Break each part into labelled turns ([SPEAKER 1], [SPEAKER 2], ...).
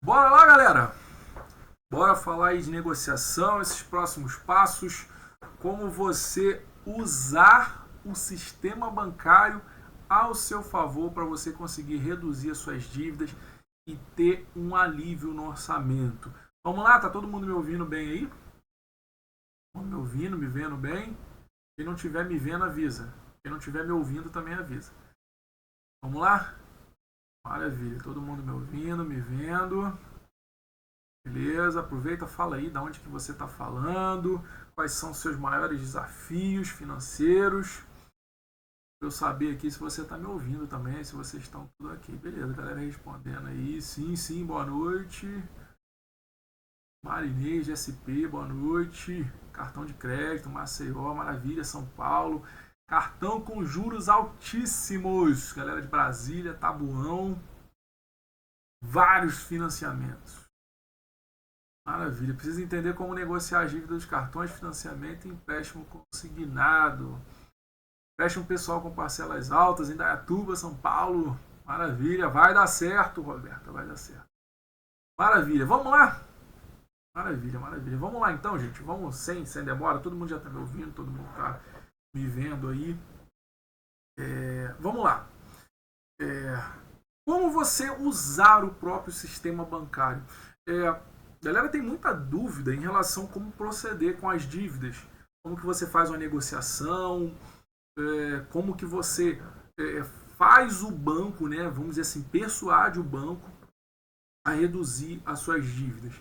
[SPEAKER 1] Bora lá, galera! Bora falar aí de negociação, esses próximos passos, como você usar o sistema bancário ao seu favor para você conseguir reduzir as suas dívidas e ter um alívio no orçamento. Vamos lá, tá todo mundo me ouvindo bem aí? Me ouvindo, me vendo bem? Quem não estiver me vendo, avisa. Quem não estiver me ouvindo, também avisa. Vamos lá? Maravilha, todo mundo me ouvindo, me vendo. Beleza, aproveita, fala aí de onde que você está falando, quais são os seus maiores desafios financeiros, para eu saber aqui se você está me ouvindo também, se vocês estão tudo aqui. Beleza, galera respondendo aí, sim, boa noite. Marinês, SP, boa noite. Cartão de crédito, Maceió, maravilha, São Paulo. Cartão com juros altíssimos, galera de Brasília, Tabuão. Vários financiamentos. Maravilha. Precisa entender como negociar as dívidas dos cartões, financiamento e empréstimo consignado. Empréstimo pessoal com parcelas altas, em Dayatuba, São Paulo. Maravilha. Vai dar certo, Roberta. Vai dar certo. Maravilha. Vamos lá? Maravilha. Vamos lá então, gente. Vamos sem demora. Todo mundo já está me ouvindo, todo mundo está me vendo aí. Vamos lá. Como você usar o próprio sistema bancário? A galera tem muita dúvida em relação a como proceder com as dívidas. Como que você faz uma negociação, como que você faz o banco, né, vamos dizer assim, persuade o banco a reduzir as suas dívidas.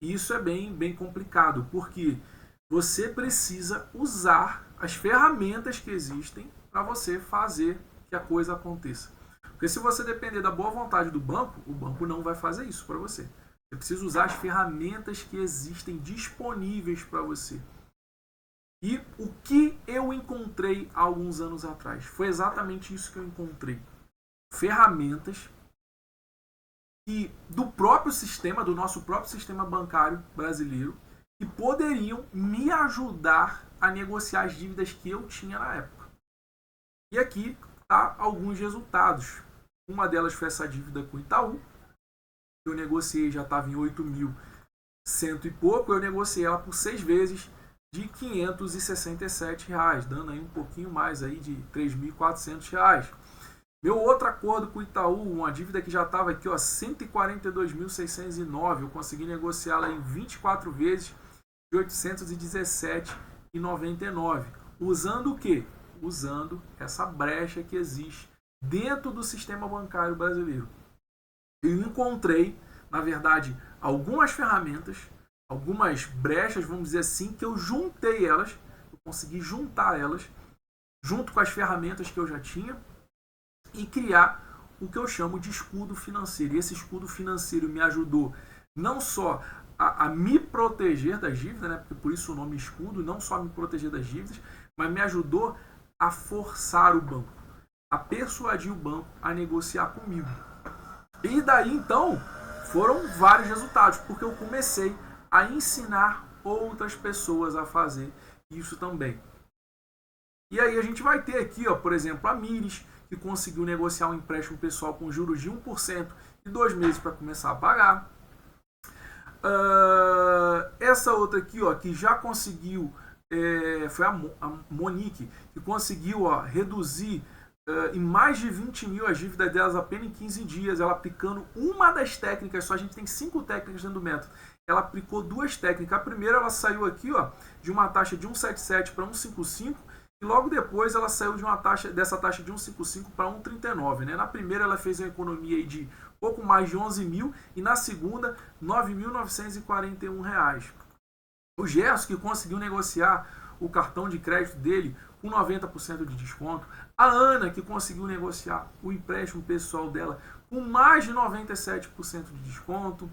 [SPEAKER 1] E isso é bem complicado, porque você precisa usar as ferramentas que existem para você fazer que a coisa aconteça. Porque se você depender da boa vontade do banco, o banco não vai fazer isso para você. Você precisa usar as ferramentas que existem disponíveis para você. E o que eu encontrei há alguns anos atrás? Foi exatamente isso que eu encontrei. Ferramentas do próprio sistema, do nosso próprio sistema bancário brasileiro, que poderiam me ajudar a negociar as dívidas que eu tinha na época. E aqui tá alguns resultados. Uma delas foi essa dívida com o Itaú. Eu negociei, já estava em 8.100 e pouco, eu negociei ela por 6 vezes de R$567, dando aí um pouquinho mais aí de R$3.400. Meu outro acordo com o Itaú, uma dívida que já estava aqui, ó, 142.609, eu consegui negociá-la em 24 vezes de R$817,99. Usando o quê? Usando essa brecha que existe dentro do sistema bancário brasileiro. Eu encontrei, na verdade, algumas ferramentas, algumas brechas, vamos dizer assim, que eu juntei elas, eu consegui juntar elas, junto com as ferramentas que eu já tinha, e criar o que eu chamo de escudo financeiro. E esse escudo financeiro me ajudou não só a me proteger das dívidas, né, porque por isso o nome escudo, não só a me proteger das dívidas, mas me ajudou a forçar o banco, a persuadir o banco a negociar comigo. E daí, então, foram vários resultados, porque eu comecei a ensinar outras pessoas a fazer isso também. E aí a gente vai ter aqui, ó, por exemplo, a Mires, que conseguiu negociar um empréstimo pessoal com juros de 1% e 2 meses para começar a pagar. Essa outra aqui, ó, que já conseguiu, foi a Monique, que conseguiu, ó, reduzir em mais de 20 mil as dívidas delas apenas em 15 dias, ela aplicando uma das técnicas, só a gente tem 5 técnicas dentro do método. Ela aplicou 2 técnicas. A primeira, ela saiu aqui, ó, de uma taxa de 1,77 para 1,55, e logo depois ela saiu de dessa taxa de 1,55 para 1,39. Né? Na primeira ela fez uma economia aí de pouco mais de 11 mil, e na segunda, R$ 9.941. O Gerson, que conseguiu negociar o cartão de crédito dele com 90% de desconto. A Ana, que conseguiu negociar o empréstimo pessoal dela com mais de 97% de desconto.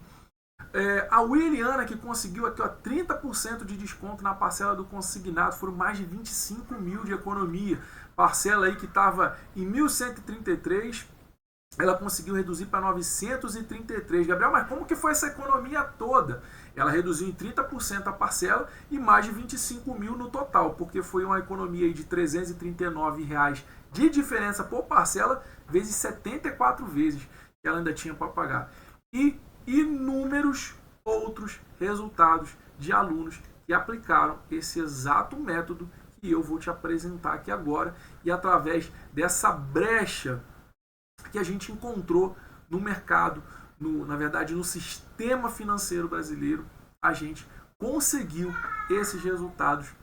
[SPEAKER 1] A Williana, que conseguiu aqui, ó, 30% de desconto na parcela do consignado, foram mais de 25 mil de economia. Parcela aí que estava em 1.133, ela conseguiu reduzir para 933. Gabriel, mas como que foi essa economia toda? Ela reduziu em 30% a parcela e mais de 25 mil no total, porque foi uma economia aí de R$ 339 de diferença por parcela, vezes 74 vezes que ela ainda tinha para pagar. E inúmeros outros resultados de alunos que aplicaram esse exato método que eu vou te apresentar aqui agora, e através dessa brecha que a gente encontrou no mercado, na verdade no sistema financeiro brasileiro, a gente conseguiu esses resultados,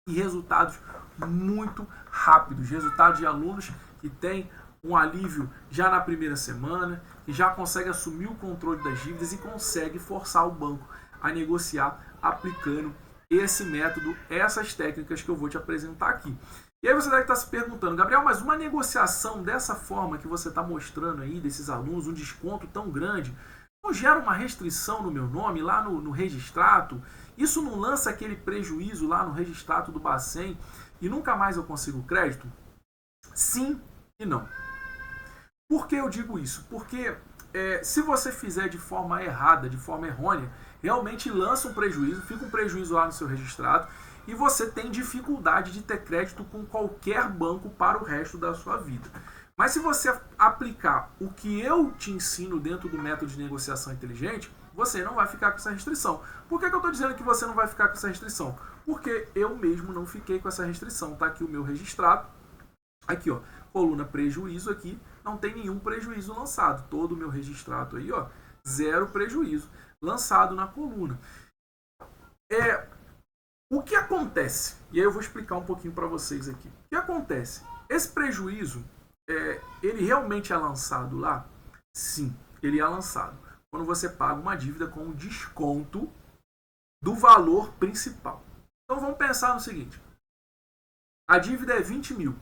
[SPEAKER 1] e resultados muito rápidos, resultados de alunos que têm um alívio já na primeira semana, que já consegue assumir o controle das dívidas e consegue forçar o banco a negociar aplicando esse método, essas técnicas que eu vou te apresentar aqui. E aí você deve estar se perguntando, Gabriel, mas uma negociação dessa forma que você está mostrando aí, desses alunos, um desconto tão grande, não gera uma restrição no meu nome lá no registrato? Isso não lança aquele prejuízo lá no registrato do Bacen e nunca mais eu consigo crédito? Sim e não. Por que eu digo isso? Porque se você fizer de forma errada, de forma errônea, realmente lança um prejuízo, fica um prejuízo lá no seu registrado e você tem dificuldade de ter crédito com qualquer banco para o resto da sua vida. Mas se você aplicar o que eu te ensino dentro do método de negociação inteligente, você não vai ficar com essa restrição. Por que eu estou dizendo que você não vai ficar com essa restrição? Porque eu mesmo não fiquei com essa restrição. Está aqui o meu registrado. Aqui, ó, coluna prejuízo aqui, não tem nenhum prejuízo lançado. Todo o meu registrado aí, ó, zero prejuízo lançado na coluna. O que acontece? E aí eu vou explicar um pouquinho para vocês aqui. O que acontece? Esse prejuízo, ele realmente é lançado lá? Sim, ele é lançado. Quando você paga uma dívida com um desconto do valor principal. Então vamos pensar no seguinte. A dívida é 20 mil.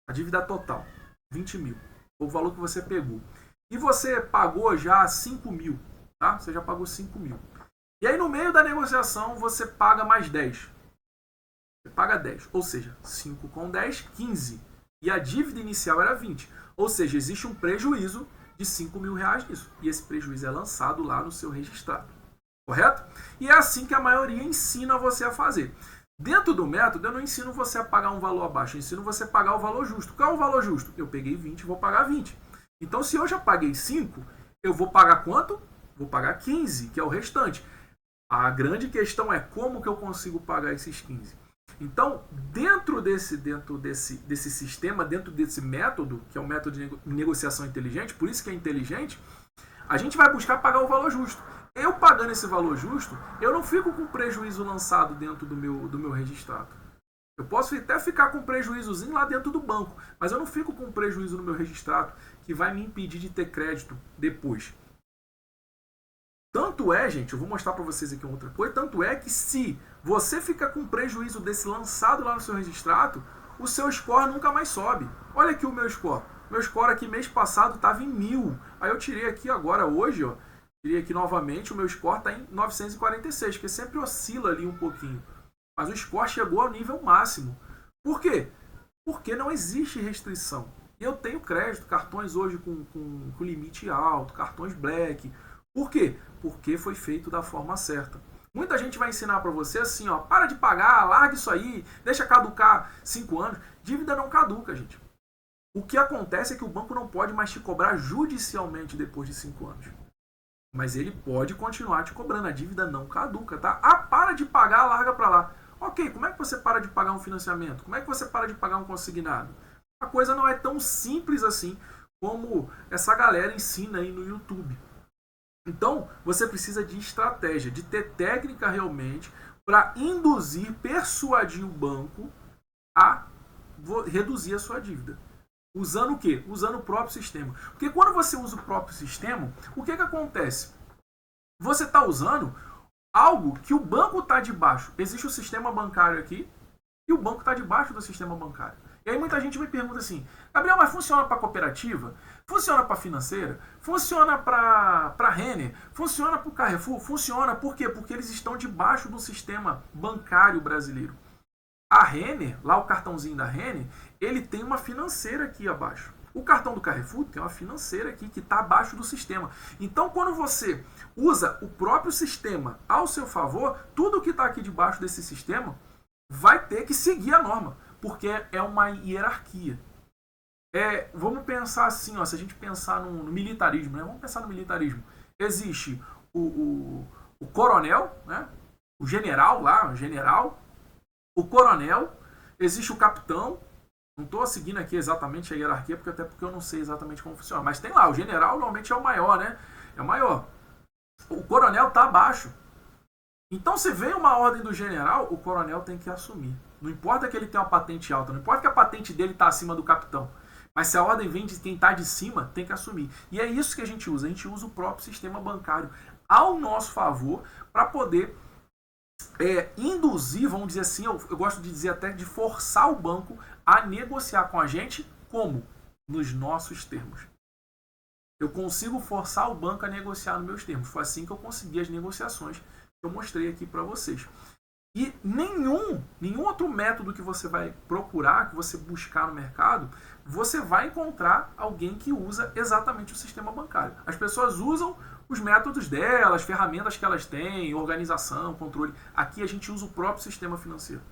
[SPEAKER 1] A dívida total, 20 mil. O valor que você pegou. E você pagou já 5 mil. Tá? Você já pagou 5 mil. E aí no meio da negociação você paga mais 10. Você paga 10. Ou seja, 5 com 10, 15. E a dívida inicial era 20. Ou seja, existe um prejuízo de 5 mil reais nisso. E esse prejuízo é lançado lá no seu registrado. Correto? E é assim que a maioria ensina você a fazer. Dentro do método, eu não ensino você a pagar um valor abaixo. Eu ensino você a pagar o valor justo. Qual é o valor justo? Eu peguei 20, vou pagar 20. Então, se eu já paguei 5, eu vou pagar quanto? Vou pagar 15, que é o restante. A grande questão é como que eu consigo pagar esses 15. Então, dentro desse sistema, dentro desse método, que é o método de negociação inteligente, por isso que é inteligente, a gente vai buscar pagar o valor justo. Eu pagando esse valor justo, eu não fico com prejuízo lançado dentro do meu registrado. Eu posso até ficar com prejuízozinho lá dentro do banco, mas eu não fico com prejuízo no meu registrado que vai me impedir de ter crédito depois. Tanto é, gente, eu vou mostrar para vocês aqui outra coisa, tanto é que se você fica com prejuízo desse lançado lá no seu registrado, o seu score nunca mais sobe. Olha aqui o meu score. Meu score aqui mês passado estava em 1000. Aí eu tirei aqui agora, hoje, ó, tirei aqui novamente, o meu score está em 946, que sempre oscila ali um pouquinho. Mas o score chegou ao nível máximo. Por quê? Porque não existe restrição. E eu tenho crédito, cartões hoje com limite alto, cartões black. Por quê? Porque foi feito da forma certa. Muita gente vai ensinar para você assim, ó, para de pagar, larga isso aí, deixa caducar 5 anos. Dívida não caduca, gente. O que acontece é que o banco não pode mais te cobrar judicialmente depois de 5 anos. Mas ele pode continuar te cobrando. A dívida não caduca, tá? Ah, para de pagar, larga para lá. Ok, como é que você para de pagar um financiamento? Como é que você para de pagar um consignado? A coisa não é tão simples assim como essa galera ensina aí no YouTube. Então, você precisa de estratégia, de ter técnica realmente para induzir, persuadir o banco a reduzir a sua dívida. Usando o quê? Usando o próprio sistema. Porque quando você usa o próprio sistema, o que acontece? Você está usando algo que o banco está debaixo. Existe o sistema bancário aqui e o banco está debaixo do sistema bancário. E aí muita gente me pergunta assim, Gabriel, mas funciona para cooperativa? Funciona para financeira? Funciona para Renner? Funciona para o Carrefour? Funciona. Por quê? Porque eles estão debaixo do sistema bancário brasileiro. A Renner, lá o cartãozinho da Renner, ele tem uma financeira aqui abaixo. O cartão do Carrefour tem uma financeira aqui que está abaixo do sistema. Então, quando você usa o próprio sistema ao seu favor, tudo que está aqui debaixo desse sistema vai ter que seguir a norma, porque é uma hierarquia. Vamos pensar assim, ó, se a gente pensar no militarismo, né? Vamos pensar no militarismo. existe o coronel, né? O general lá, o coronel, existe o capitão. Não estou seguindo aqui exatamente a hierarquia, até porque eu não sei exatamente como funciona. Mas tem lá, o general normalmente é o maior, né? É o maior. O coronel está abaixo. Então, se vem uma ordem do general, o coronel tem que assumir. Não importa que ele tenha uma patente alta, não importa que a patente dele está acima do capitão. Mas se a ordem vem de quem está de cima, tem que assumir. E é isso que a gente usa. A gente usa o próprio sistema bancário ao nosso favor para poder induzir, vamos dizer assim, eu gosto de dizer até de forçar o banco a negociar com a gente como? Nos nossos termos. Eu consigo forçar o banco a negociar nos meus termos. Foi assim que eu consegui as negociações que eu mostrei aqui para vocês. E nenhum outro método que você vai procurar, que você buscar no mercado, você vai encontrar alguém que usa exatamente o sistema bancário. As pessoas usam os métodos delas, ferramentas que elas têm, organização, controle. Aqui a gente usa o próprio sistema financeiro.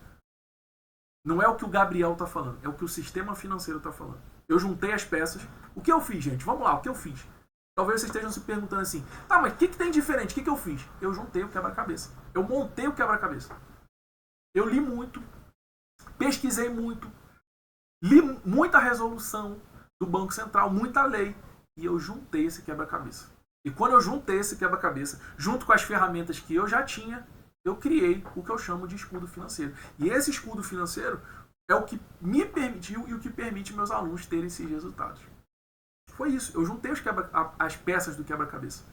[SPEAKER 1] Não é o que o Gabriel está falando, é o que o sistema financeiro está falando. Eu juntei as peças. O que eu fiz, gente? Vamos lá, o que eu fiz? Talvez vocês estejam se perguntando assim, tá, mas o que tem diferente? O que eu fiz? Eu juntei o quebra-cabeça. Eu montei o quebra-cabeça. Eu li muito, pesquisei muito, li muita resolução do Banco Central, muita lei, e eu juntei esse quebra-cabeça. E quando eu juntei esse quebra-cabeça, junto com as ferramentas que eu já tinha, eu criei o que eu chamo de escudo financeiro. E esse escudo financeiro é o que me permitiu e o que permite meus alunos terem esses resultados. Foi isso. Eu juntei as peças do quebra-cabeça.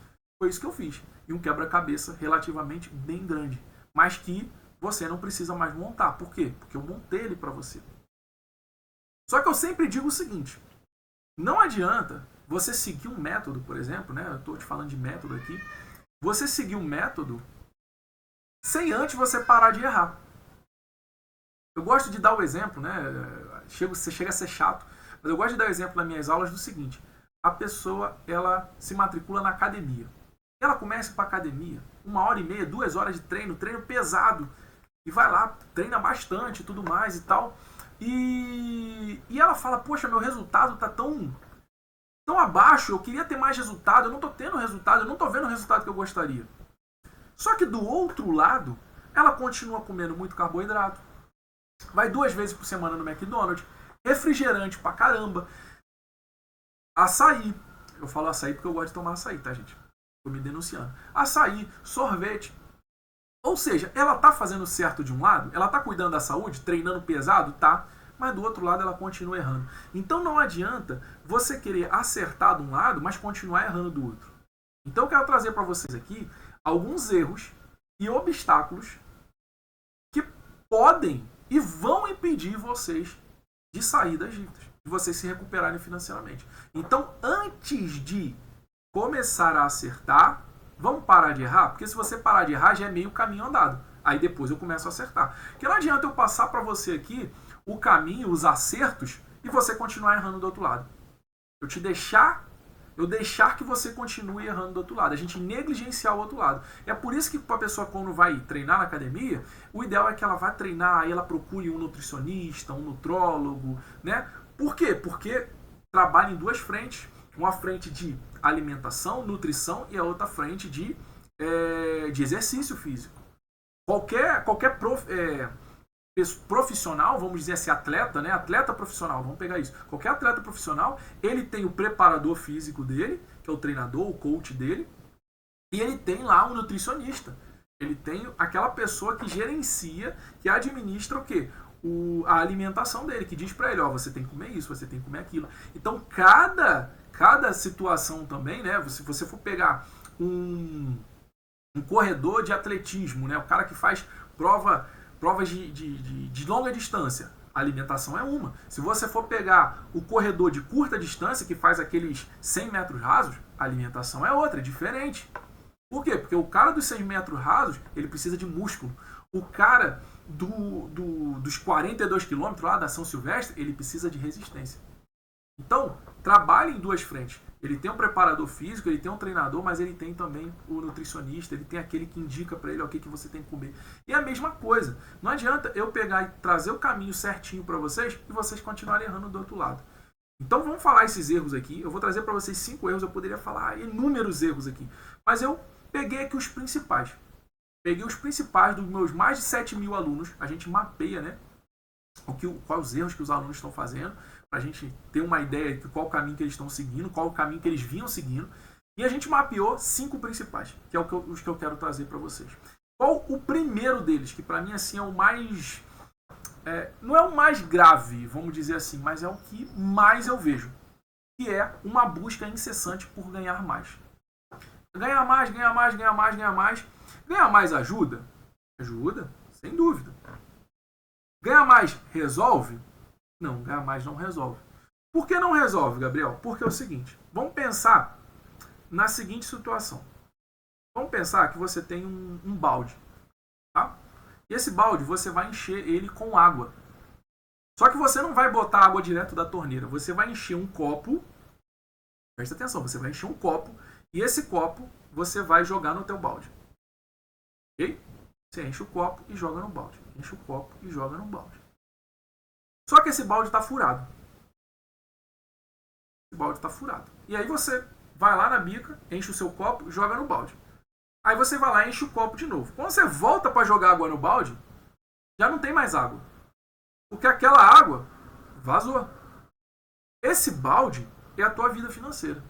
[SPEAKER 1] Foi isso que eu fiz. E um quebra-cabeça relativamente bem grande. Mas que você não precisa mais montar. Por quê? Porque eu montei ele para você. Só que eu sempre digo o seguinte. Não adianta você seguir um método, por exemplo, né? Eu estou te falando de método aqui. Você seguir um método sem antes você parar de errar. Eu gosto de dar o exemplo, né? Você chega a ser chato, mas eu gosto de dar o exemplo nas minhas aulas do seguinte. A pessoa, ela se matricula na academia. Ela começa para a academia, 1h30, 2 horas de treino pesado. E vai lá, treina bastante e tudo mais e tal. E ela fala, poxa, meu resultado tá tão abaixo, eu queria ter mais resultado, eu não tô tendo resultado, eu não tô vendo o resultado que eu gostaria. Só que do outro lado, ela continua comendo muito carboidrato, vai 2 vezes por semana no McDonald's, refrigerante pra caramba, açaí, eu falo açaí porque eu gosto de tomar açaí, tá, gente? Tô me denunciando. Açaí, sorvete. Ou seja, ela tá fazendo certo de um lado, ela tá cuidando da saúde, treinando pesado, tá? Mas do outro lado ela continua errando. Então não adianta você querer acertar de um lado, mas continuar errando do outro. Então eu quero trazer para vocês aqui alguns erros e obstáculos que podem e vão impedir vocês de sair das dívidas, de vocês se recuperarem financeiramente. Então, antes de começar a acertar, vamos parar de errar? Porque se você parar de errar, já é meio caminho andado. Aí depois eu começo a acertar. Porque não adianta eu passar para você aqui o caminho, os acertos, e você continuar errando do outro lado. Eu deixar que você continue errando do outro lado. A gente negligenciar o outro lado. É por isso que a pessoa, quando vai treinar na academia, o ideal é que ela vá treinar, aí ela procure um nutricionista, um nutrólogo, né? Por quê? Porque trabalha em 2 frentes. Uma frente de alimentação, nutrição, e a outra frente de exercício físico. Qualquer profissional, vamos dizer assim, atleta, né? Atleta profissional, vamos pegar isso. Qualquer atleta profissional, ele tem o preparador físico dele, que é o treinador, o coach dele, e ele tem lá um nutricionista. Ele tem aquela pessoa que gerencia, que administra o quê? A alimentação dele, que diz para ele, ó, você tem que comer isso, você tem que comer aquilo. Então, cada situação também, né? Se você for pegar um corredor de atletismo, né? O cara que faz provas de longa distância, a alimentação é uma. Se você for pegar o corredor de curta distância, que faz aqueles 100 metros rasos, a alimentação é outra, é diferente. Por quê? Porque o cara dos 100 metros rasos, ele precisa de músculo. O cara dos 42 quilômetros lá da São Silvestre, ele precisa de resistência. Então, trabalha em 2 frentes. Ele tem um preparador físico, ele tem um treinador, mas ele tem também o nutricionista, ele tem aquele que indica para ele o que você tem que comer. E a mesma coisa. Não adianta eu pegar e trazer o caminho certinho para vocês e vocês continuarem errando do outro lado. Então vamos falar esses erros aqui. Eu vou trazer para vocês 5 erros. Eu poderia falar inúmeros erros aqui. Mas eu peguei aqui os principais. Peguei os principais dos meus mais de 7.000 alunos. A gente mapeia, né? Quais os erros que os alunos estão fazendo. Para a gente ter uma ideia de qual o caminho que eles estão seguindo. Qual o caminho que eles vinham seguindo. E a gente mapeou 5 principais. Que é os que eu quero trazer para vocês. Qual o primeiro deles? Que para mim assim é o mais... não é o mais grave, vamos dizer assim, mas é o que mais eu vejo, que é uma busca incessante por ganhar mais. Ganhar mais, ganhar mais, ganhar mais, ganhar mais. Ganhar mais ajuda? Ajuda, sem dúvida. Ganhar mais resolve? Não, ganhar mais não resolve. Por que não resolve, Gabriel? Porque é o seguinte, vamos pensar na seguinte situação. Vamos pensar que você tem um balde, tá? E esse balde você vai encher ele com água. Só que você não vai botar água direto da torneira. Você vai encher um copo. Presta atenção, você vai encher um copo. E esse copo você vai jogar no teu balde. Ok? Você enche o copo e joga no balde. Enche o copo e joga no balde. Só que esse balde está furado. Esse balde está furado. E aí você vai lá na bica, enche o seu copo e joga no balde. Aí você vai lá e enche o copo de novo. Quando você volta para jogar água no balde, já não tem mais água. Porque aquela água vazou. Esse balde é a tua vida financeira.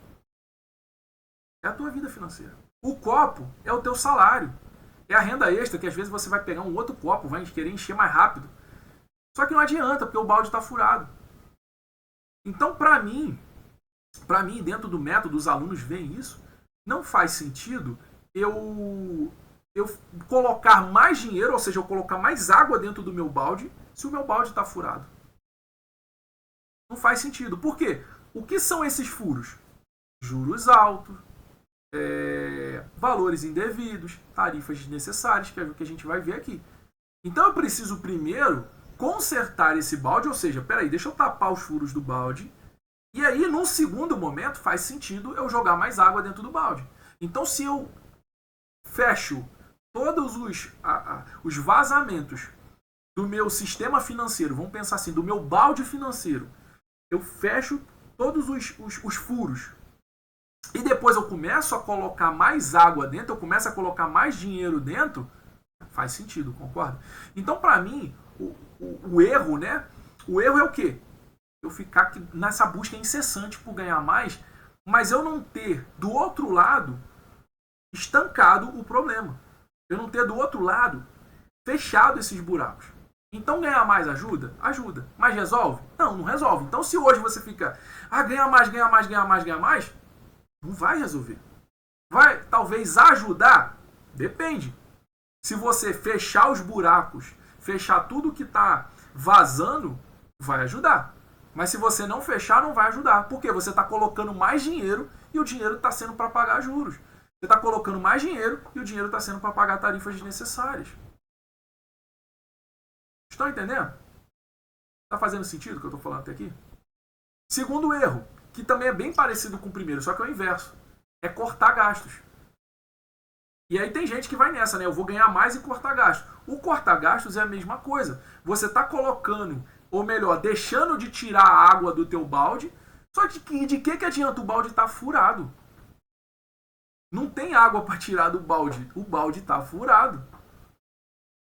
[SPEAKER 1] É a tua vida financeira. O copo é o teu salário. É a renda extra que às vezes você vai pegar um outro copo, vai querer encher mais rápido. Só que não adianta, porque o balde está furado. Então, para mim, dentro do método, os alunos veem isso, não faz sentido eu colocar mais dinheiro, ou seja, eu colocar mais água dentro do meu balde, se o meu balde está furado. Não faz sentido. Por quê? O que são esses furos? Juros altos, valores indevidos, tarifas desnecessárias, que é o que a gente vai ver aqui. Então eu preciso primeiro consertar esse balde, ou seja, peraí, deixa eu tapar os furos do balde, e aí num segundo momento faz sentido eu jogar mais água dentro do balde. Então se eu fecho todos os vazamentos do meu sistema financeiro, vamos pensar assim, do meu balde financeiro, eu fecho todos os furos e depois eu começo a colocar mais água dentro, eu começo a colocar mais dinheiro dentro, faz sentido, concorda? Então, para mim, o erro, né? O erro é o quê? Eu ficar nessa busca incessante por ganhar mais, mas eu não ter do outro lado estancado o problema. Eu não ter do outro lado fechado esses buracos. Então ganhar mais ajuda? Ajuda. Mas resolve? Não, não resolve. Então se hoje você fica, ganhar mais, ganhar mais, ganhar mais, ganhar mais, não vai resolver. Vai talvez ajudar? Depende. Se você fechar os buracos, fechar tudo que está vazando, vai ajudar. Mas se você não fechar, não vai ajudar. Porque você está colocando mais dinheiro e o dinheiro está sendo para pagar juros. Você está colocando mais dinheiro e o dinheiro está sendo para pagar tarifas desnecessárias. Estão entendendo? Está fazendo sentido o que eu estou falando até aqui? Segundo erro, que também é bem parecido com o primeiro, só que é o inverso. É cortar gastos. E aí tem gente que vai nessa, né? Eu vou ganhar mais e cortar gastos. O cortar gastos é a mesma coisa. Você está colocando, ou melhor, deixando de tirar a água do teu balde, só que de que adianta? O balde estar furado. Não tem água para tirar do balde. O balde está furado.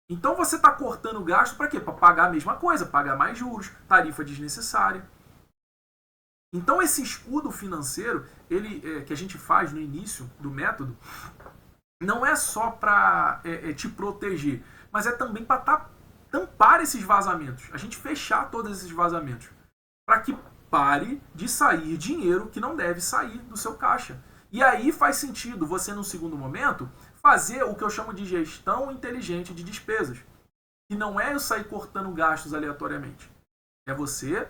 [SPEAKER 1] Então você está cortando gasto para quê? Para pagar a mesma coisa, pagar mais juros, tarifa desnecessária. Então esse escudo financeiro, que a gente faz no início do método, não é só para te proteger, mas é também para tampar esses vazamentos. A gente fechar todos esses vazamentos. Para que pare de sair dinheiro que não deve sair do seu caixa. E aí faz sentido você, no segundo momento, fazer o que eu chamo de gestão inteligente de despesas. Que não é eu sair cortando gastos aleatoriamente. É você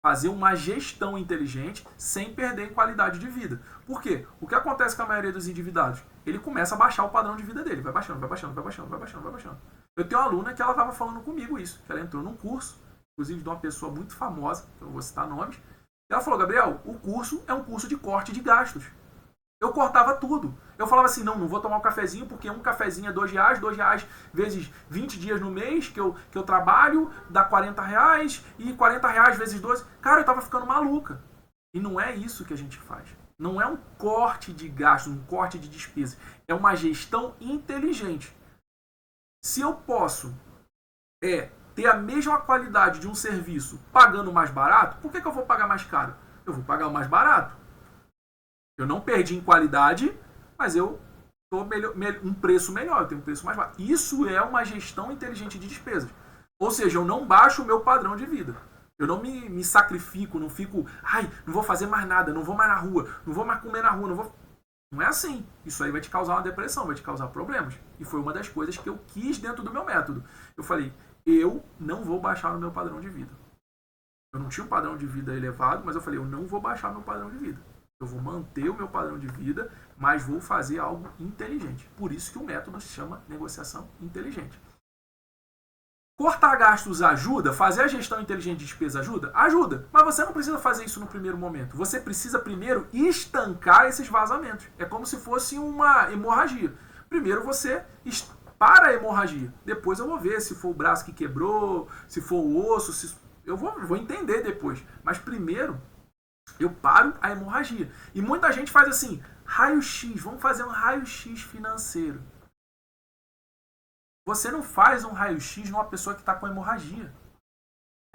[SPEAKER 1] fazer uma gestão inteligente sem perder em qualidade de vida. Por quê? O que acontece com a maioria dos endividados? Ele começa a baixar o padrão de vida dele. Vai baixando, vai baixando, vai baixando, vai baixando, vai baixando. Eu tenho uma aluna que ela estava falando comigo isso. Que ela entrou num curso, inclusive de uma pessoa muito famosa, que eu não vou citar nomes. E ela falou, Gabriel, o curso é um curso de corte de gastos. Eu cortava tudo. Eu falava assim, não vou tomar um cafezinho, porque um cafezinho é R$2, R$2 vezes 20 dias no mês que eu trabalho, dá R$40, e R$40 vezes 12. Cara, eu tava ficando maluca. E não é isso que a gente faz. Não é um corte de gasto, um corte de despesa. É uma gestão inteligente. Se eu posso ter a mesma qualidade de um serviço pagando mais barato, por que eu vou pagar mais caro? Eu vou pagar o mais barato. Eu não perdi em qualidade, mas eu estou um preço melhor, eu tenho um preço mais baixo. Isso é uma gestão inteligente de despesas. Ou seja, eu não baixo o meu padrão de vida. Eu não me sacrifico, não fico, não vou fazer mais nada, não vou mais na rua, não vou mais comer na rua, não vou... Não é assim. Isso aí vai te causar uma depressão, vai te causar problemas. E foi uma das coisas que eu quis dentro do meu método. Eu falei, eu não vou baixar o meu padrão de vida. Eu não tinha um padrão de vida elevado, mas eu falei, eu não vou baixar o meu padrão de vida. Eu vou manter o meu padrão de vida, mas vou fazer algo inteligente. Por isso que o método se chama negociação inteligente. Cortar gastos ajuda? Fazer a gestão inteligente de despesa ajuda? Ajuda. Mas você não precisa fazer isso no primeiro momento. Você precisa primeiro estancar esses vazamentos. É como se fosse uma hemorragia. Primeiro você para a hemorragia. Depois eu vou ver se foi o braço que quebrou, se for o osso. Eu vou entender depois. Mas primeiro eu paro a hemorragia. E muita gente faz assim, raio-x, vamos fazer um raio-x financeiro. Você não faz um raio-x numa pessoa que está com hemorragia.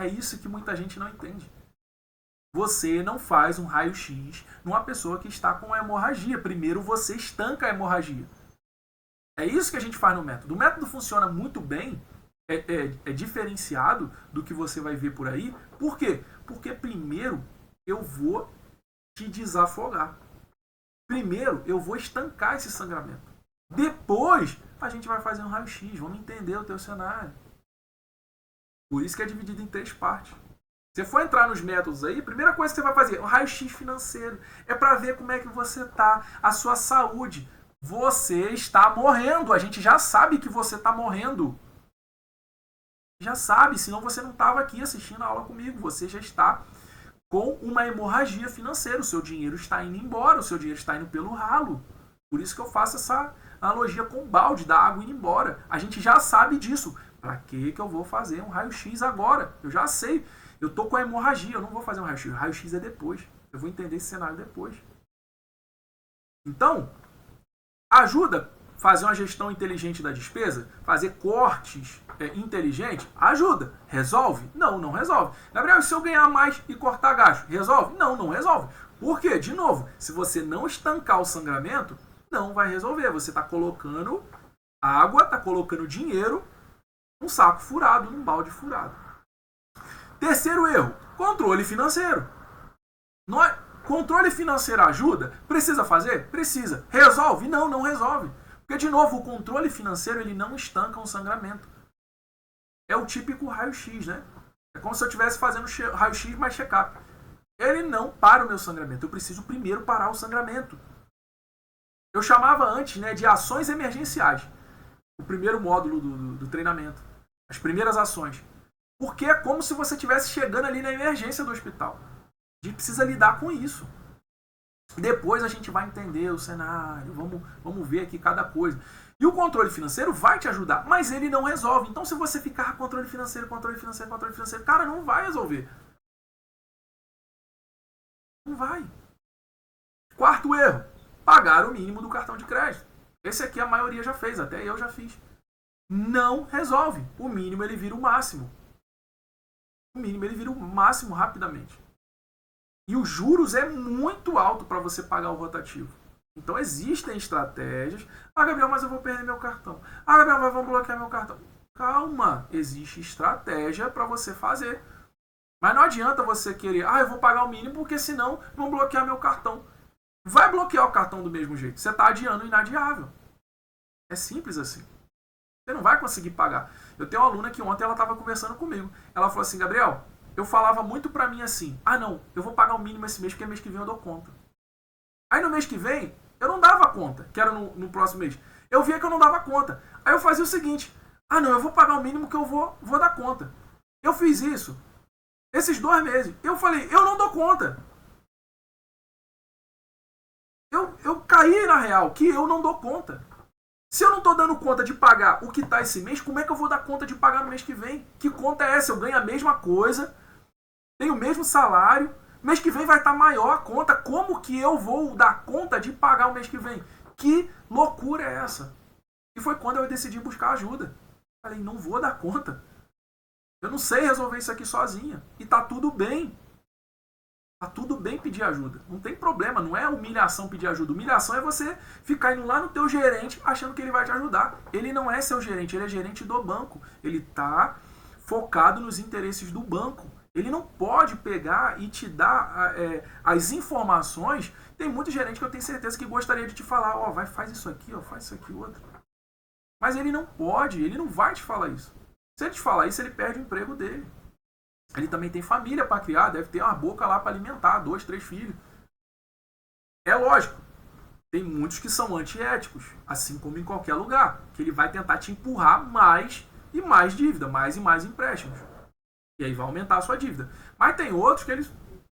[SPEAKER 1] É isso que muita gente não entende. Você não faz um raio-x numa pessoa que está com hemorragia. Primeiro você estanca a hemorragia. É isso que a gente faz no método. O método funciona muito bem, é diferenciado do que você vai ver por aí. Por quê? Porque primeiro eu vou te desafogar. Primeiro, eu vou estancar esse sangramento. Depois, a gente vai fazer um raio-x. Vamos entender o teu cenário. Por isso que é dividido em 3 partes. Você for entrar nos métodos aí, a primeira coisa que você vai fazer é um raio-x financeiro. É para ver como é que você está, a sua saúde. Você está morrendo. A gente já sabe que você está morrendo. Já sabe, senão você não estava aqui assistindo a aula comigo. Você já está com uma hemorragia financeira. O seu dinheiro está indo embora, o seu dinheiro está indo pelo ralo. Por isso que eu faço essa analogia com o balde da água indo embora. A gente já sabe disso. Para que eu vou fazer um raio-x agora? Eu já sei. Eu estou com a hemorragia, eu não vou fazer um raio-x. O raio-x é depois. Eu vou entender esse cenário depois. Então, ajuda a fazer uma gestão inteligente da despesa? Fazer cortes inteligentes? Ajuda. Resolve? Não, não resolve. Gabriel, e se eu ganhar mais e cortar gasto? Resolve? Não, não resolve. Por quê? De novo, se você não estancar o sangramento, não vai resolver. Você está colocando água, está colocando dinheiro num saco furado, num balde furado. Terceiro erro, controle financeiro. Controle financeiro ajuda? Precisa fazer? Precisa. Resolve? Não, não resolve. Porque, de novo, o controle financeiro ele não estanca um sangramento. É o típico raio-x, né? É como se eu estivesse fazendo raio-x mais check-up. Ele não para o meu sangramento. Eu preciso primeiro parar o sangramento. Eu chamava antes, né, de ações emergenciais. O primeiro módulo do treinamento. As primeiras ações. Porque é como se você estivesse chegando ali na emergência do hospital. A gente precisa lidar com isso. Depois a gente vai entender o cenário. Vamos ver aqui cada coisa. E o controle financeiro vai te ajudar, mas ele não resolve. Então se você ficar controle financeiro, cara, não vai resolver. Não vai. Quarto erro. Pagar o mínimo do cartão de crédito. Esse aqui a maioria já fez, até eu já fiz. Não resolve. O mínimo ele vira o máximo. O mínimo ele vira o máximo rapidamente. E os juros é muito alto para você pagar o rotativo. Então existem estratégias. Ah, Gabriel, mas eu vou perder meu cartão. Ah, Gabriel, mas vão bloquear meu cartão. Calma, existe estratégia para você fazer. Mas não adianta você querer, eu vou pagar o mínimo porque senão vão bloquear meu cartão. Vai bloquear o cartão do mesmo jeito. Você está adiando o inadiável. É simples assim. Você não vai conseguir pagar. Eu tenho uma aluna que ontem ela estava conversando comigo. Ela falou assim, Gabriel, eu falava muito pra mim assim, não, eu vou pagar o mínimo esse mês porque mês que vem eu dou conta. Aí no mês que vem, eu não dava conta, que era no próximo mês. Eu via que eu não dava conta. Aí eu fazia o seguinte, não, eu vou pagar o mínimo que eu vou dar conta. Eu fiz isso. Esses 2 meses. Eu falei, eu não dou conta. aí, na real, que eu não dou conta. Se eu não estou dando conta de pagar o que está esse mês, como é que eu vou dar conta de pagar no mês que vem? Que conta é essa? Eu ganho a mesma coisa, tenho o mesmo salário, mês que vem vai estar maior a conta. Como que eu vou dar conta de pagar o mês que vem? Que loucura é essa? E foi quando eu decidi buscar ajuda. Falei, não vou dar conta. Eu não sei resolver isso aqui sozinha. E tá tudo bem. Tá tudo bem pedir ajuda. Não tem problema, não é humilhação pedir ajuda. Humilhação é você ficar indo lá no teu gerente achando que ele vai te ajudar. Ele não é seu gerente, ele é gerente do banco. Ele tá focado nos interesses do banco. Ele não pode pegar e te dar as informações. Tem muito gerente que eu tenho certeza que gostaria de te falar, ó, vai, faz isso aqui, ó, faz isso aqui, outro. Mas ele não pode, ele não vai te falar isso. Se ele te falar isso, ele perde o emprego dele. Ele também tem família para criar, deve ter uma boca lá para alimentar, 2, 3 filhos. É lógico, tem muitos que são antiéticos, assim como em qualquer lugar, que ele vai tentar te empurrar mais e mais dívida, mais e mais empréstimos. E aí vai aumentar a sua dívida. Mas tem outros que eles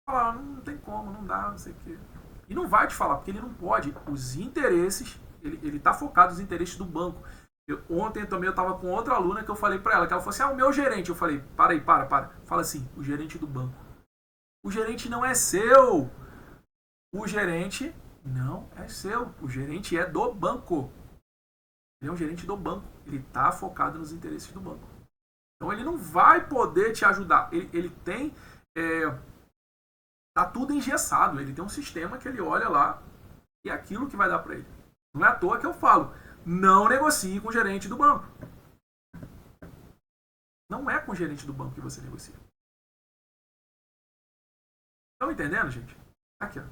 [SPEAKER 1] falam, não tem como, não dá, não sei o quê. E não vai te falar, porque ele não pode. Os interesses, ele está focado nos interesses do banco. Ontem também eu estava com outra aluna que eu falei para ela, que ela falou assim, o meu gerente. Eu falei, para. Fala assim, o gerente do banco. O gerente não é seu. O gerente não é seu. O gerente é do banco. Ele é um gerente do banco. Ele está focado nos interesses do banco. Então ele não vai poder te ajudar. Ele tem... tá tudo engessado. Ele tem um sistema que ele olha lá e é aquilo que vai dar para ele. Não é à toa que eu falo. Não negocie com o gerente do banco. Não é com o gerente do banco que você negocia. Estão entendendo, gente? Aqui, ó.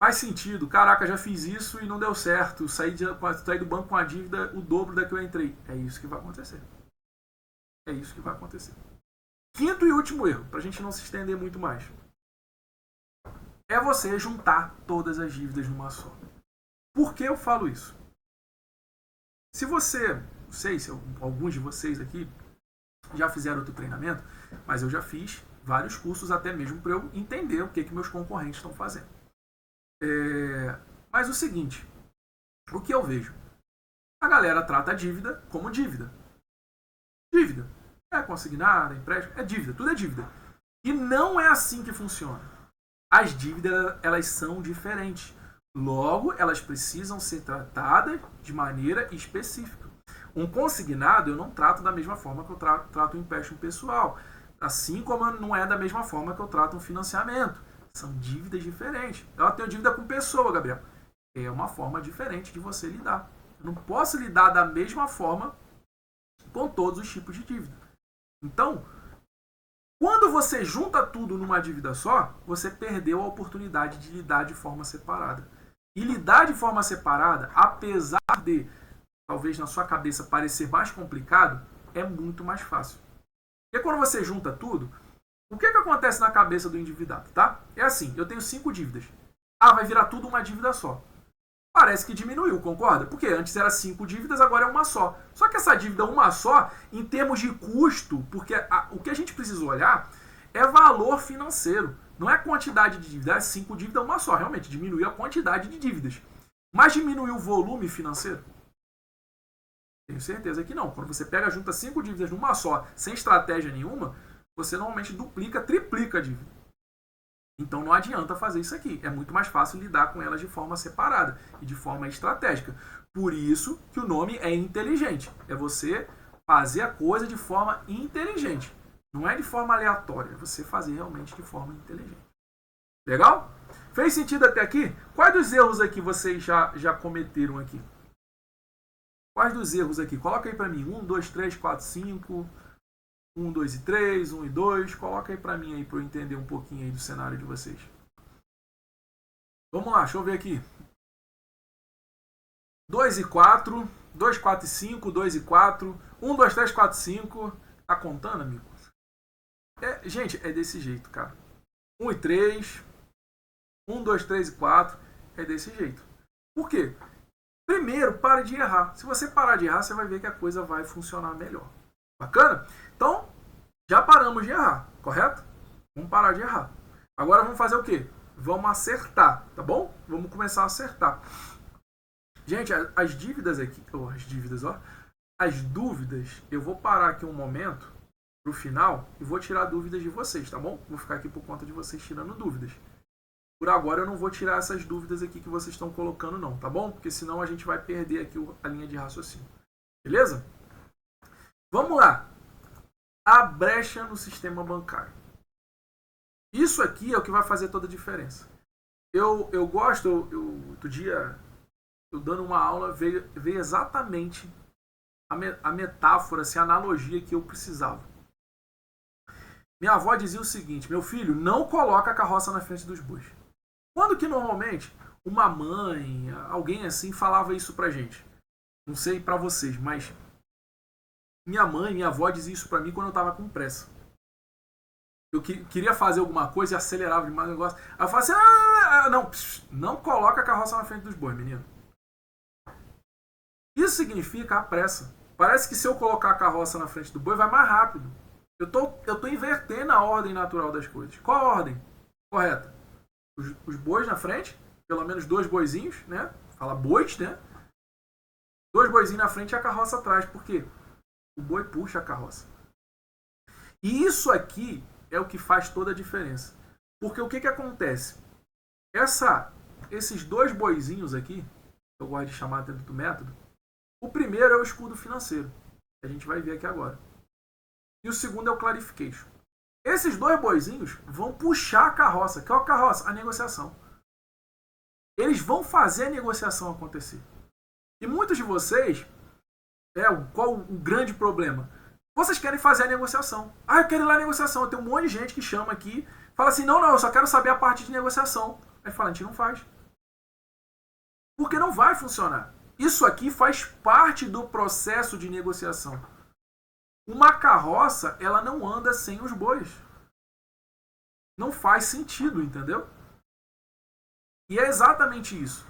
[SPEAKER 1] Faz sentido. Caraca, já fiz isso e não deu certo. Saí do banco com a dívida o dobro da que eu entrei. É isso que vai acontecer. É isso que vai acontecer. Quinto e último erro, para a gente não se estender muito mais. É você juntar todas as dívidas numa só. Por que eu falo isso? Se você, não sei se alguns de vocês aqui já fizeram outro treinamento, mas eu já fiz vários cursos até mesmo para eu entender o que meus concorrentes estão fazendo. Mas o seguinte, o que eu vejo? A galera trata a dívida como dívida. Dívida. É consignada, empréstimo, é dívida, tudo é dívida. E não é assim que funciona. As dívidas, elas são diferentes. Logo, elas precisam ser tratadas de maneira específica. Um consignado eu não trato da mesma forma que eu trato um empréstimo pessoal. Assim como não é da mesma forma que eu trato um financiamento. São dívidas diferentes. Eu tenho dívida com pessoa, Gabriel. É uma forma diferente de você lidar. Eu não posso lidar da mesma forma com todos os tipos de dívida. Então, quando você junta tudo numa dívida só, você perdeu a oportunidade de lidar de forma separada. E lidar de forma separada, apesar de, talvez na sua cabeça parecer mais complicado, é muito mais fácil. Porque quando você junta tudo, o que acontece na cabeça do endividado, tá? É assim, eu tenho 5 dívidas. Vai virar tudo uma dívida só. Parece que diminuiu, concorda? Porque antes era 5 dívidas, agora é uma só. Só que essa dívida uma só, em termos de custo, porque o que a gente precisa olhar é valor financeiro. Não é quantidade de dívida, é 5 dívidas uma só. Realmente, diminuiu a quantidade de dívidas. Mas diminuiu o volume financeiro? Tenho certeza que não. Quando você pega, junta 5 dívidas numa só, sem estratégia nenhuma, você normalmente duplica, triplica a dívida. Então não adianta fazer isso aqui. É muito mais fácil lidar com elas de forma separada e de forma estratégica. Por isso que o nome é inteligente. É você fazer a coisa de forma inteligente. Não é de forma aleatória. É você fazer realmente de forma inteligente. Legal? Fez sentido até aqui? Quais dos erros aqui vocês já cometeram aqui? Quais dos erros aqui? Coloca aí para mim. 1, 2, 3, 4, 5... 1, 2 e 3, 1 e 2. Coloca aí pra mim aí pra eu entender um pouquinho aí do cenário de vocês. Vamos lá, deixa eu ver aqui. 2 e 4, 2, 4 e 5, 2 e 4, 1, 2, 3, 4, 5. Tá contando, amigo? Gente, é desse jeito, cara. 1 e 3, 1, 2, 3 e 4. É desse jeito. Por quê? Primeiro, pare de errar. Se você parar de errar, você vai ver que a coisa vai funcionar melhor. Bacana? Então, já paramos de errar, correto? Vamos parar de errar. Agora vamos fazer o quê? vamos acertar, tá bom? Vamos começar a acertar. Gente, as dívidas aqui, as dúvidas, eu vou parar aqui um momento pro final e vou tirar dúvidas de vocês, tá bom? Vou ficar aqui por conta de vocês tirando dúvidas. Por agora eu não vou tirar essas dúvidas aqui que vocês estão colocando não, tá bom? Porque senão a gente vai perder aqui a linha de raciocínio. Beleza? Vamos lá. A brecha no sistema bancário. Isso aqui é o que vai fazer toda a diferença. Eu gosto, outro dia, eu dando uma aula, veio exatamente a metáfora, assim, a analogia que eu precisava. Minha avó dizia o seguinte: meu filho, não coloca a carroça na frente dos bois. Quando que normalmente uma mãe, alguém assim, falava isso pra gente? Não sei pra vocês, mas minha mãe, minha avó dizia isso pra mim quando eu tava com pressa. Eu queria fazer alguma coisa e acelerava demais o negócio. Aí eu falava assim: não coloca a carroça na frente dos bois, menino. Isso significa a pressa. Parece que se eu colocar a carroça na frente do boi, vai mais rápido. Eu tô invertendo a ordem natural das coisas. Qual a ordem correta? Os bois na frente, pelo menos 2 boizinhos, né? Fala bois, né? 2 boizinhos na frente e a carroça atrás. Por quê? O boi puxa a carroça. E isso aqui é o que faz toda a diferença. Porque o que acontece? Esses 2 boizinhos aqui, que eu gosto de chamar dentro do método, o primeiro é o escudo financeiro, que a gente vai ver aqui agora. E o segundo é o clarification. Esses 2 boizinhos vão puxar a carroça. Que é a carroça? A negociação. Eles vão fazer a negociação acontecer. E muitos de vocês, qual o grande problema? Vocês querem fazer a negociação. Eu quero ir lá na negociação. Tem um monte de gente que chama aqui, fala assim: não, eu só quero saber a parte de negociação. Aí fala: a gente não faz. Porque não vai funcionar. Isso aqui faz parte do processo de negociação. Uma carroça, ela não anda sem os bois. Não faz sentido, entendeu? E é exatamente isso.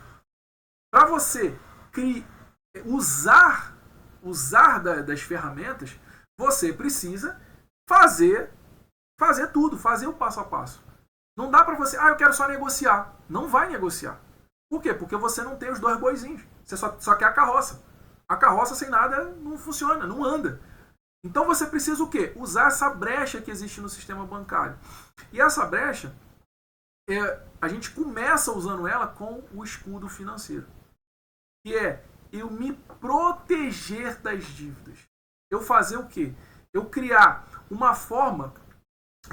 [SPEAKER 1] Para você usar das ferramentas, você precisa fazer tudo, fazer o passo a passo. Não dá para você: eu quero só negociar. Não vai negociar. Por quê? Porque você não tem os 2 boizinhos. Você só quer a carroça. A carroça sem nada não funciona, não anda. Então você precisa o quê? Usar essa brecha que existe no sistema bancário. E essa brecha, a gente começa usando ela com o escudo financeiro. Que é eu me proteger das dívidas. Eu fazer o quê? Eu criar uma forma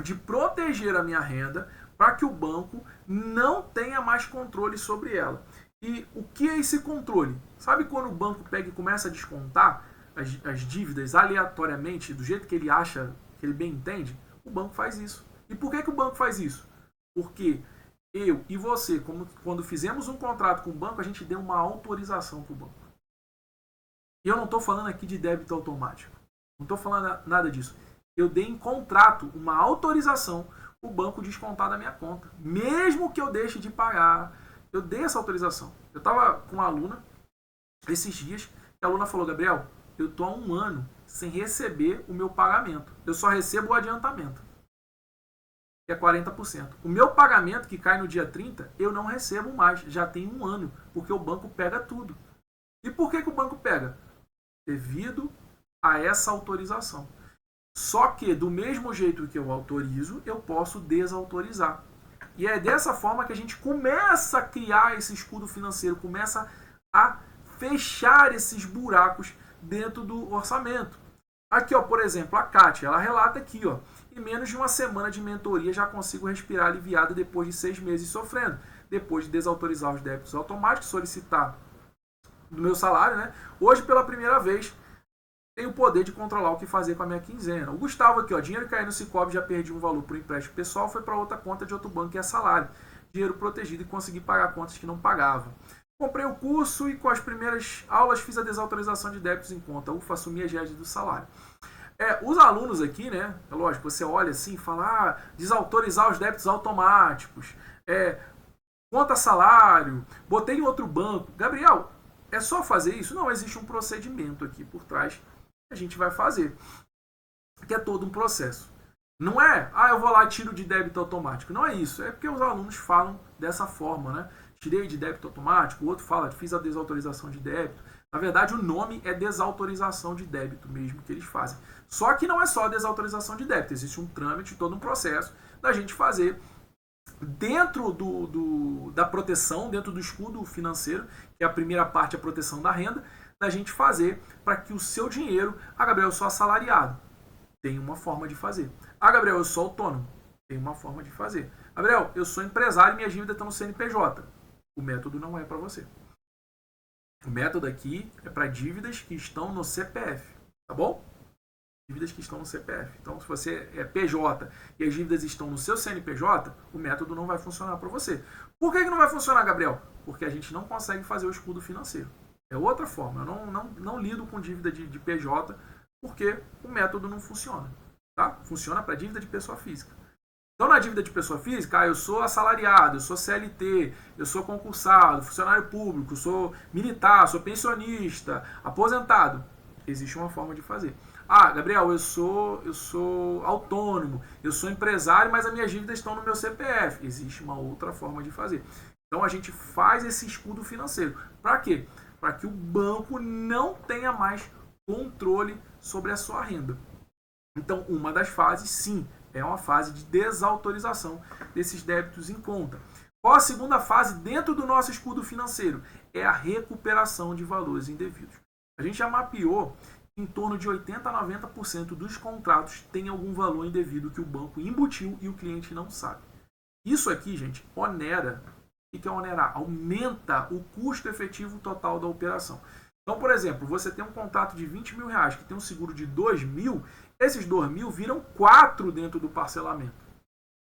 [SPEAKER 1] de proteger a minha renda para que o banco não tenha mais controle sobre ela. E o que é esse controle? Sabe quando o banco pega e começa a descontar as dívidas aleatoriamente, do jeito que ele acha, que ele bem entende? O banco faz isso. E por que o banco faz isso? Porque eu e você, quando fizemos um contrato com o banco, a gente deu uma autorização para o banco. E eu não estou falando aqui de débito automático. Não estou falando nada disso. Eu dei em contrato uma autorização o banco descontar da minha conta. Mesmo que eu deixe de pagar, eu dei essa autorização. Eu estava com uma aluna esses dias, e a aluna falou: Gabriel, eu estou há 1 ano sem receber o meu pagamento. Eu só recebo o adiantamento, que é 40%. O meu pagamento, que cai no dia 30, eu não recebo mais. Já tem 1 ano, porque o banco pega tudo. E por que o banco pega? Devido a essa autorização. Só que, do mesmo jeito que eu autorizo, eu posso desautorizar. E é dessa forma que a gente começa a criar esse escudo financeiro, começa a fechar esses buracos dentro do orçamento. Aqui, por exemplo, a Kátia, ela relata aqui, em menos de 1 semana de mentoria já consigo respirar aliviada depois de 6 meses sofrendo. Depois de desautorizar os débitos automáticos, solicitar do meu salário, né? Hoje, pela primeira vez, tenho o poder de controlar o que fazer com a minha quinzena. O Gustavo aqui, dinheiro caindo no Cicobi, já perdi um valor por empréstimo pessoal, foi para outra conta de outro banco que é salário. Dinheiro protegido e consegui pagar contas que não pagava. Comprei o curso e com as primeiras aulas fiz a desautorização de débitos em conta. Ufa, assumi a GED do salário. Os alunos aqui, né? É lógico, você olha assim e fala: desautorizar os débitos automáticos, conta salário, botei em outro banco. Gabriel, é só fazer isso? Não, existe um procedimento aqui por trás que a gente vai fazer, que é todo um processo. Não é, eu vou lá e tiro de débito automático. Não é isso. É porque os alunos falam dessa forma, né? Tirei de débito automático, o outro fala, fiz a desautorização de débito. Na verdade, o nome é desautorização de débito mesmo que eles fazem. Só que não é só a desautorização de débito. Existe um trâmite, todo um processo da gente fazer dentro da proteção, dentro do escudo financeiro, que é a primeira parte, a proteção da renda, da gente fazer para que o seu dinheiro... Gabriel, eu sou assalariado. Tem uma forma de fazer. Gabriel, eu sou autônomo. Tem uma forma de fazer. Gabriel, eu sou empresário e minha dívida está no CNPJ. O método não é para você. O método aqui é para dívidas que estão no CPF. Tá bom? Dívidas que estão no CPF. Então, se você é PJ e as dívidas estão no seu CNPJ, o método não vai funcionar para você. Por que não vai funcionar, Gabriel? Porque a gente não consegue fazer o escudo financeiro. É outra forma. Eu não lido com dívida de PJ porque o método não funciona. Tá? Funciona para dívida de pessoa física. Então, na dívida de pessoa física, eu sou assalariado, eu sou CLT, eu sou concursado, funcionário público, sou militar, sou pensionista, aposentado. Existe uma forma de fazer. Gabriel, eu sou autônomo, eu sou empresário, mas as minhas dívidas estão no meu CPF. Existe uma outra forma de fazer. Então, a gente faz esse escudo financeiro. Para quê? Para que o banco não tenha mais controle sobre a sua renda. Então, uma das fases, sim, é uma fase de desautorização desses débitos em conta. Qual a segunda fase dentro do nosso escudo financeiro? É a recuperação de valores indevidos. A gente já mapeou que em torno de 80% a 90% dos contratos tem algum valor indevido que o banco embutiu e o cliente não sabe. Isso aqui, gente, onera. O que é onerar? Aumenta o custo efetivo total da operação. Então, por exemplo, você tem um contrato de 20 mil reais que tem um seguro de 2 mil, esses 2 mil viram 4 dentro do parcelamento.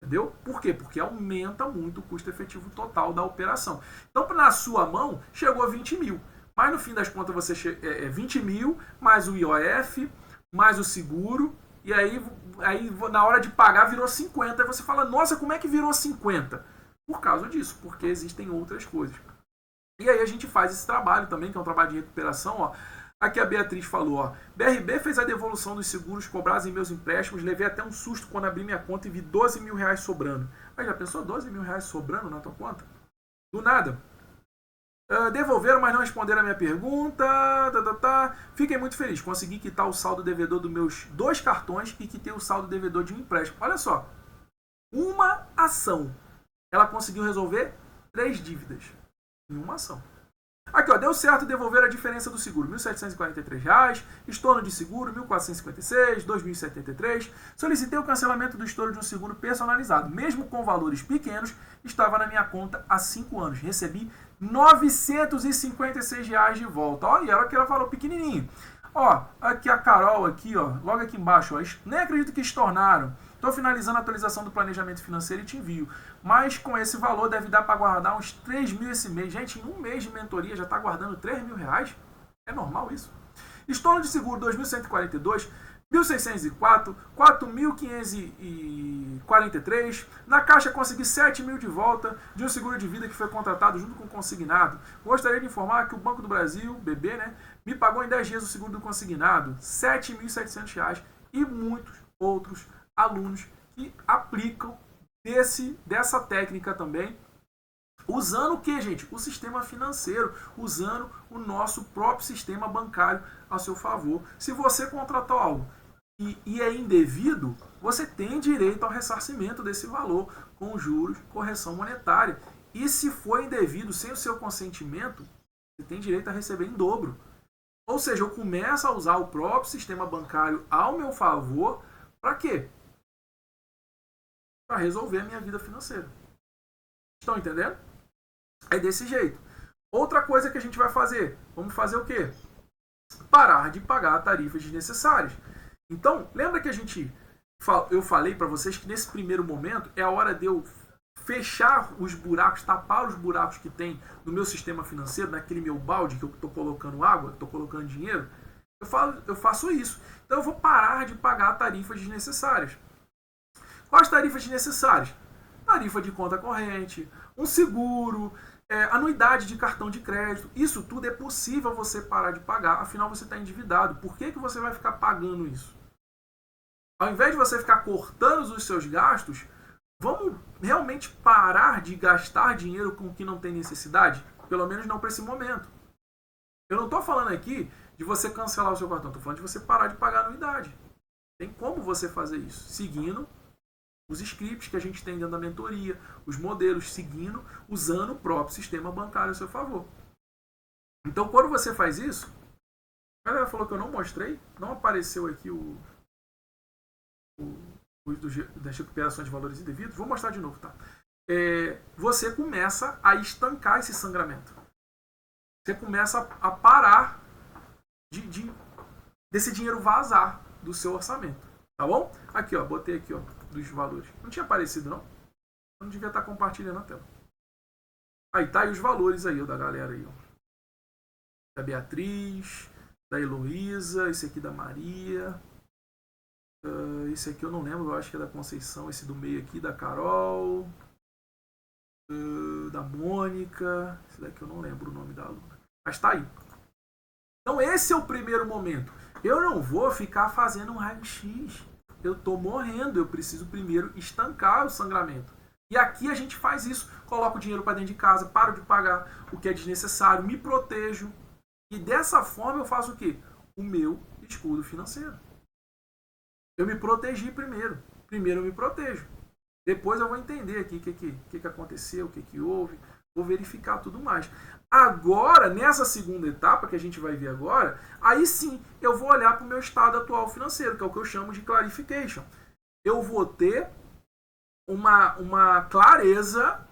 [SPEAKER 1] Entendeu? Por quê? Porque aumenta muito o custo efetivo total da operação. Então, na sua mão, chegou a 20 mil. Mas, no fim das contas, você 20 mil, mais o IOF, mais o seguro, e aí na hora de pagar virou 50. Aí você fala, nossa, como é que virou 50? Por causa disso, porque existem outras coisas. E aí a gente faz esse trabalho também, que é um trabalho de recuperação, ó. Aqui a Beatriz falou, ó, BRB fez a devolução dos seguros cobrados em meus empréstimos, levei até um susto quando abri minha conta e vi 12 mil reais sobrando. Mas já pensou 12 mil reais sobrando na tua conta? Do nada. Devolveram, mas não responderam a minha pergunta. Fiquei muito feliz, consegui quitar o saldo devedor dos meus 2 cartões e quitei o saldo devedor de um empréstimo. Olha só, uma ação, ela conseguiu resolver 3 dívidas em uma ação. Aqui, ó, deu certo devolver a diferença do seguro, R$ 1.743, estorno de seguro, R$ 1.456, R$ 2.073. Solicitei o cancelamento do estouro de um seguro personalizado, mesmo com valores pequenos, estava na minha conta há 5 anos. Recebi R$ 956 de volta. Ó, e ela que ela falou pequenininho. Ó, aqui a Carol, aqui, ó, logo aqui embaixo, ó, nem acredito que estornaram. Estou finalizando a atualização do planejamento financeiro e te envio. Mas com esse valor deve dar para guardar uns 3 mil esse mês. Gente, em um mês de mentoria já está guardando 3 mil reais? É normal isso? Estorno de seguro 2.142, 1.604, 4.543. Na caixa consegui 7 mil de volta de um seguro de vida que foi contratado junto com o consignado. Gostaria de informar que o Banco do Brasil, BB, né, me pagou em 10 dias o seguro do consignado, R$ 7.700 e muitos outros alunos que aplicam dessa técnica também, usando o que, gente? O sistema financeiro, usando o nosso próprio sistema bancário a seu favor. Se você contratou algo e é indevido, você tem direito ao ressarcimento desse valor com juros, correção monetária. E se for indevido, sem o seu consentimento, você tem direito a receber em dobro. Ou seja, eu começo a usar o próprio sistema bancário ao meu favor, para quê? Para resolver a minha vida financeira. Estão entendendo? É desse jeito. Outra coisa que a gente vai fazer, vamos fazer o quê? Parar de pagar tarifas desnecessárias. Então, lembra que eu falei para vocês que nesse primeiro momento é a hora de eu fechar os buracos, tapar os buracos que tem no meu sistema financeiro, naquele meu balde que eu estou colocando água, estou colocando dinheiro. Eu faço isso. Então eu vou parar de pagar tarifas desnecessárias. Quais tarifas desnecessárias? Tarifa de conta corrente, um seguro, anuidade de cartão de crédito. Isso tudo é possível você parar de pagar, afinal você está endividado. Por que você vai ficar pagando isso? Ao invés de você ficar cortando os seus gastos, vamos realmente parar de gastar dinheiro com o que não tem necessidade? Pelo menos não para esse momento. Eu não estou falando aqui de você cancelar o seu cartão, estou falando de você parar de pagar anuidade. Tem como você fazer isso? Seguindo os scripts que a gente tem dentro da mentoria, os modelos, seguindo, usando o próprio sistema bancário a seu favor. Então, quando você faz isso, a galera falou que eu não mostrei, não apareceu aqui das recuperações de valores indevidos. Vou mostrar de novo, tá? Você começa a estancar esse sangramento. Você começa a parar desse dinheiro vazar do seu orçamento. Tá bom? Aqui, ó, botei aqui, ó, dos valores. Não tinha aparecido, não? Eu não devia estar compartilhando a tela. Aí tá aí os valores aí, ó, da galera aí, ó. Da Beatriz, da Heloísa, esse aqui da Maria. Esse aqui eu não lembro, eu acho que é da Conceição. Esse do meio aqui, da Carol. Da Mônica. Esse daqui eu não lembro o nome da aluna. Mas tá aí. Então esse é o primeiro momento. Eu não vou ficar fazendo um raio-x. Eu tô morrendo. Eu preciso primeiro estancar o sangramento. E aqui a gente faz isso. Coloco o dinheiro para dentro de casa, paro de pagar o que é desnecessário, me protejo. E dessa forma eu faço o quê? O meu escudo financeiro. Eu me protegi primeiro. Primeiro eu me protejo. Depois eu vou entender aqui o que aconteceu, o que houve. Vou verificar tudo mais. Agora, nessa segunda etapa que a gente vai ver agora, aí sim eu vou olhar para o meu estado atual financeiro, que é o que eu chamo de clarification. Eu vou ter uma clareza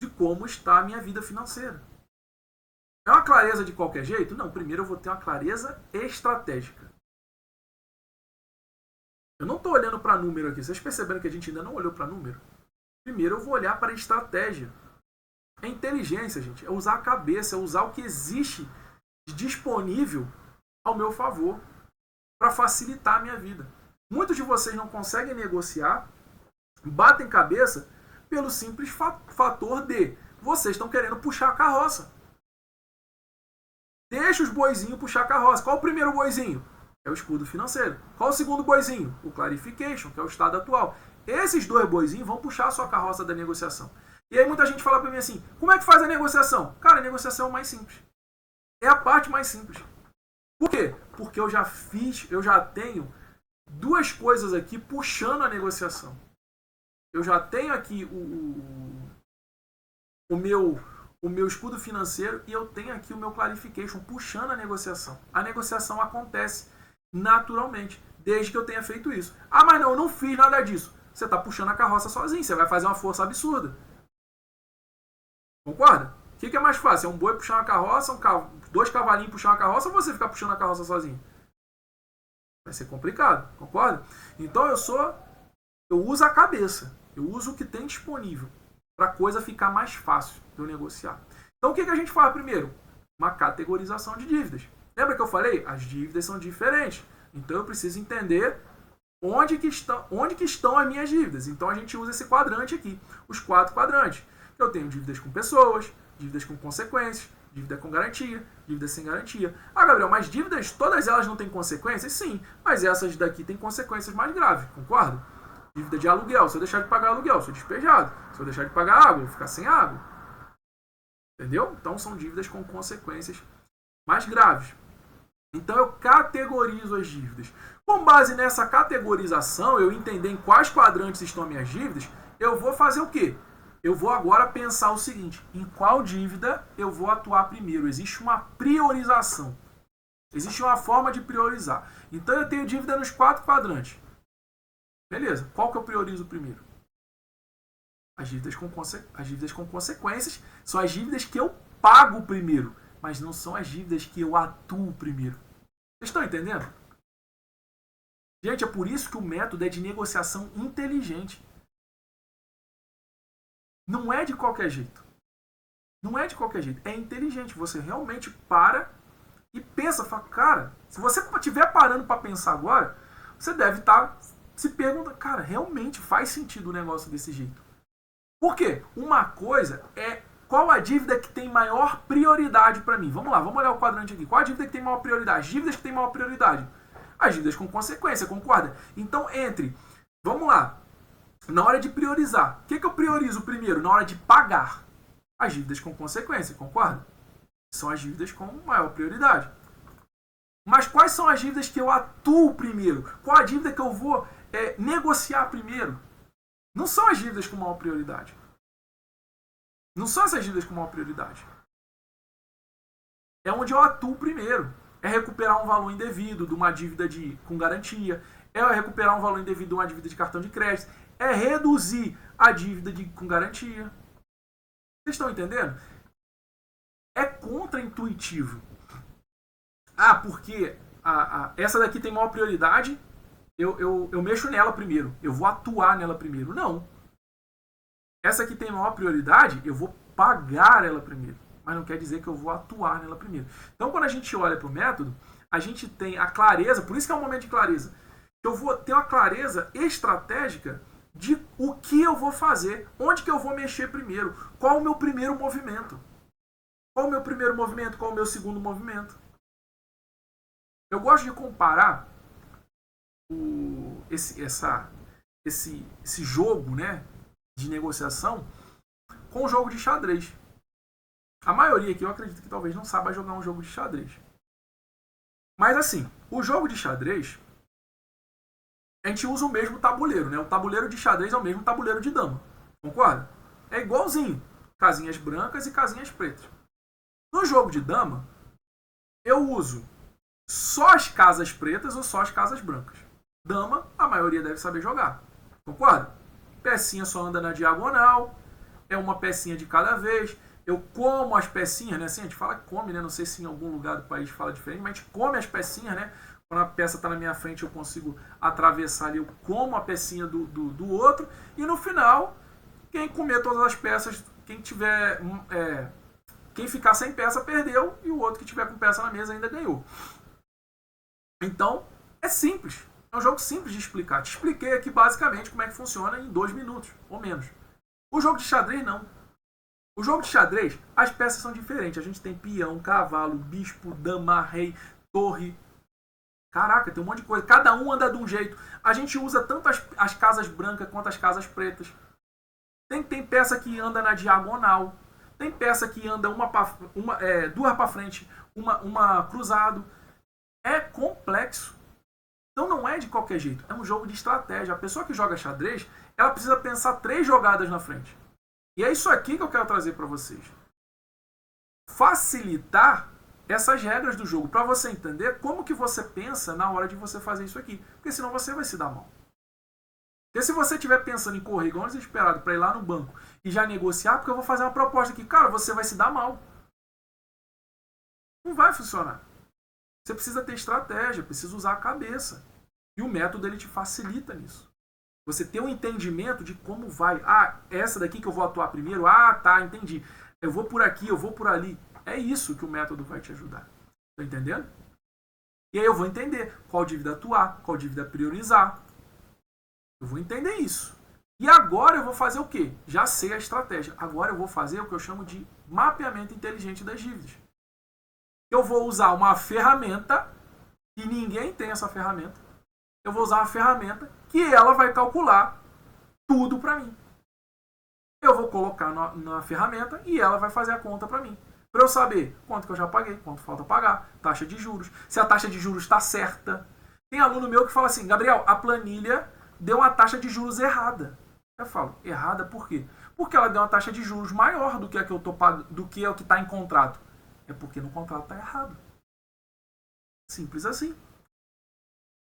[SPEAKER 1] de como está a minha vida financeira. É uma clareza de qualquer jeito? Não, primeiro eu vou ter uma clareza estratégica. Eu não estou olhando para número aqui. Vocês perceberam que a gente ainda não olhou para número? Primeiro eu vou olhar para estratégia. É inteligência, gente. É usar a cabeça, é usar o que existe de disponível ao meu favor para facilitar a minha vida. Muitos de vocês não conseguem negociar, batem cabeça pelo simples fator de vocês estão querendo puxar a carroça. Deixa os boizinhos puxar a carroça. Qual o primeiro boizinho? É o escudo financeiro. Qual o segundo boizinho? O clarification, que é o estado atual. Esses dois boizinhos vão puxar a sua carroça da negociação. E aí muita gente fala pra mim assim, como é que faz a negociação? Cara, a negociação é o mais simples. É a parte mais simples. Por quê? Porque eu já tenho duas coisas aqui puxando a negociação. Eu já tenho aqui o meu escudo financeiro e eu tenho aqui o meu clarification puxando a negociação. A negociação acontece naturalmente, desde que eu tenha feito isso. Ah, mas não, eu não fiz nada disso. Você está puxando a carroça sozinho, você vai fazer uma força absurda. Concorda? O que é mais fácil? É um boi puxar uma carroça, dois cavalinhos puxar uma carroça ou você ficar puxando a carroça sozinho? Vai ser complicado, concorda? Então eu uso a cabeça, eu uso o que tem disponível para a coisa ficar mais fácil de eu negociar. Então o que a gente faz primeiro? Uma categorização de dívidas. Lembra que eu falei? As dívidas são diferentes. Então eu preciso entender onde que estão as minhas dívidas. Então a gente usa esse quadrante aqui, os 4 quadrantes. Eu tenho dívidas com pessoas, dívidas com consequências, dívida com garantia, dívida sem garantia. Ah, Gabriel, mas dívidas, todas elas não têm consequências? Sim, mas essas daqui têm consequências mais graves, concorda? Dívida de aluguel, se eu deixar de pagar aluguel, sou despejado. Se eu deixar de pagar água, eu vou ficar sem água. Entendeu? Então são dívidas com consequências mais graves. Então eu categorizo as dívidas. Com base nessa categorização, eu entender em quais quadrantes estão as minhas dívidas, eu vou fazer o quê? Eu vou agora pensar o seguinte, em qual dívida eu vou atuar primeiro? Existe uma priorização. Existe uma forma de priorizar. Então eu tenho dívida nos 4 quadrantes. Beleza, qual que eu priorizo primeiro? As dívidas com consequências são as dívidas que eu pago primeiro, mas não são as dívidas que eu atuo primeiro. Vocês estão entendendo? Gente, é por isso que o método é de negociação inteligente. Não é de qualquer jeito. Não é de qualquer jeito. É inteligente. Você realmente para e pensa. Fala, cara, se você estiver parando para pensar agora, você deve estar se perguntando, cara, realmente faz sentido o negócio desse jeito. Por quê? Uma coisa é qual a dívida que tem maior prioridade para mim. Vamos lá, vamos olhar o quadrante aqui. Qual a dívida que tem maior prioridade? As dívidas que têm maior prioridade. as dívidas com consequência, concorda? Então, vamos lá, na hora de priorizar, o que eu priorizo primeiro? Na hora de pagar, as dívidas com consequência, concorda? São as dívidas com maior prioridade. Mas quais são as dívidas que eu atuo primeiro? Qual a dívida que eu vou negociar primeiro? Não são as dívidas com maior prioridade. Não são essas dívidas com maior prioridade. É onde eu atuo primeiro. É recuperar um valor indevido de uma dívida com garantia. É recuperar um valor indevido de uma dívida de cartão de crédito. É reduzir a dívida com garantia. Vocês estão entendendo? É contraintuitivo. Ah, porque essa daqui tem maior prioridade, eu mexo nela primeiro. Eu vou atuar nela primeiro. Não. Essa aqui tem maior prioridade, eu vou pagar ela primeiro. Mas não quer dizer que eu vou atuar nela primeiro. Então, quando a gente olha para o método, a gente tem a clareza, por isso que é um momento de clareza. Eu vou ter uma clareza estratégica de o que eu vou fazer, onde que eu vou mexer primeiro, qual o meu primeiro movimento. Qual o meu primeiro movimento, qual o meu segundo movimento. Eu gosto de comparar esse jogo, né, de negociação com o jogo de xadrez. A maioria aqui eu acredito que talvez não saiba jogar um jogo de xadrez. Mas assim, o jogo de xadrez, a gente usa o mesmo tabuleiro, né? O tabuleiro de xadrez é o mesmo tabuleiro de dama. Concorda? É igualzinho. Casinhas brancas e casinhas pretas. No jogo de dama, eu uso só as casas pretas ou só as casas brancas. Dama, a maioria deve saber jogar. Concorda? Pecinha só anda na diagonal. É uma pecinha de cada vez. Eu como as pecinhas, né? Assim, a gente fala que come, né? Não sei se em algum lugar do país fala diferente, mas a gente come as pecinhas, né? Quando a peça está na minha frente, eu consigo atravessar ali, eu como a pecinha do outro. E no final, quem comer todas as peças, quem ficar sem peça perdeu, e o outro que tiver com peça na mesa ainda ganhou. Então, é simples. É um jogo simples de explicar. Te expliquei aqui basicamente como é que funciona em 2 minutos, ou menos. O jogo de xadrez, não. O jogo de xadrez, as peças são diferentes. A gente tem peão, cavalo, bispo, dama, rei, torre. Caraca, tem um monte de coisa. Cada um anda de um jeito. A gente usa tanto as casas brancas quanto as casas pretas. Tem peça que anda na diagonal. Tem peça que anda duas para frente, uma cruzado. É complexo. Então não é de qualquer jeito. É um jogo de estratégia. A pessoa que joga xadrez, ela precisa pensar 3 jogadas na frente. E é isso aqui que eu quero trazer para vocês. Facilitar essas regras do jogo, para você entender como que você pensa na hora de você fazer isso aqui. Porque senão você vai se dar mal. Porque se você estiver pensando em correr igual um desesperado para ir lá no banco e já negociar, porque eu vou fazer uma proposta aqui, cara, você vai se dar mal. Não vai funcionar. Você precisa ter estratégia, precisa usar a cabeça. E o método ele te facilita nisso. Você ter um entendimento de como vai. Ah, essa daqui que eu vou atuar primeiro. Ah, tá, entendi. Eu vou por aqui, eu vou por ali. É isso que o método vai te ajudar. Tá entendendo? E aí eu vou entender qual dívida atuar, qual dívida priorizar. Eu vou entender isso. E agora eu vou fazer o quê? Já sei a estratégia. Agora eu vou fazer o que eu chamo de mapeamento inteligente das dívidas. Eu vou usar uma ferramenta, e ninguém tem essa ferramenta. Eu vou usar uma ferramenta que ela vai calcular tudo para mim. Eu vou colocar na ferramenta e ela vai fazer a conta para mim. Para eu saber quanto que eu já paguei, quanto falta pagar, taxa de juros, se a taxa de juros está certa. Tem aluno meu que fala assim, Gabriel, a planilha deu uma taxa de juros errada. Eu falo, errada por quê? Porque ela deu uma taxa de juros maior do que a que eu tô pagando, do que é o que está em contrato. É porque no contrato está errado. Simples assim.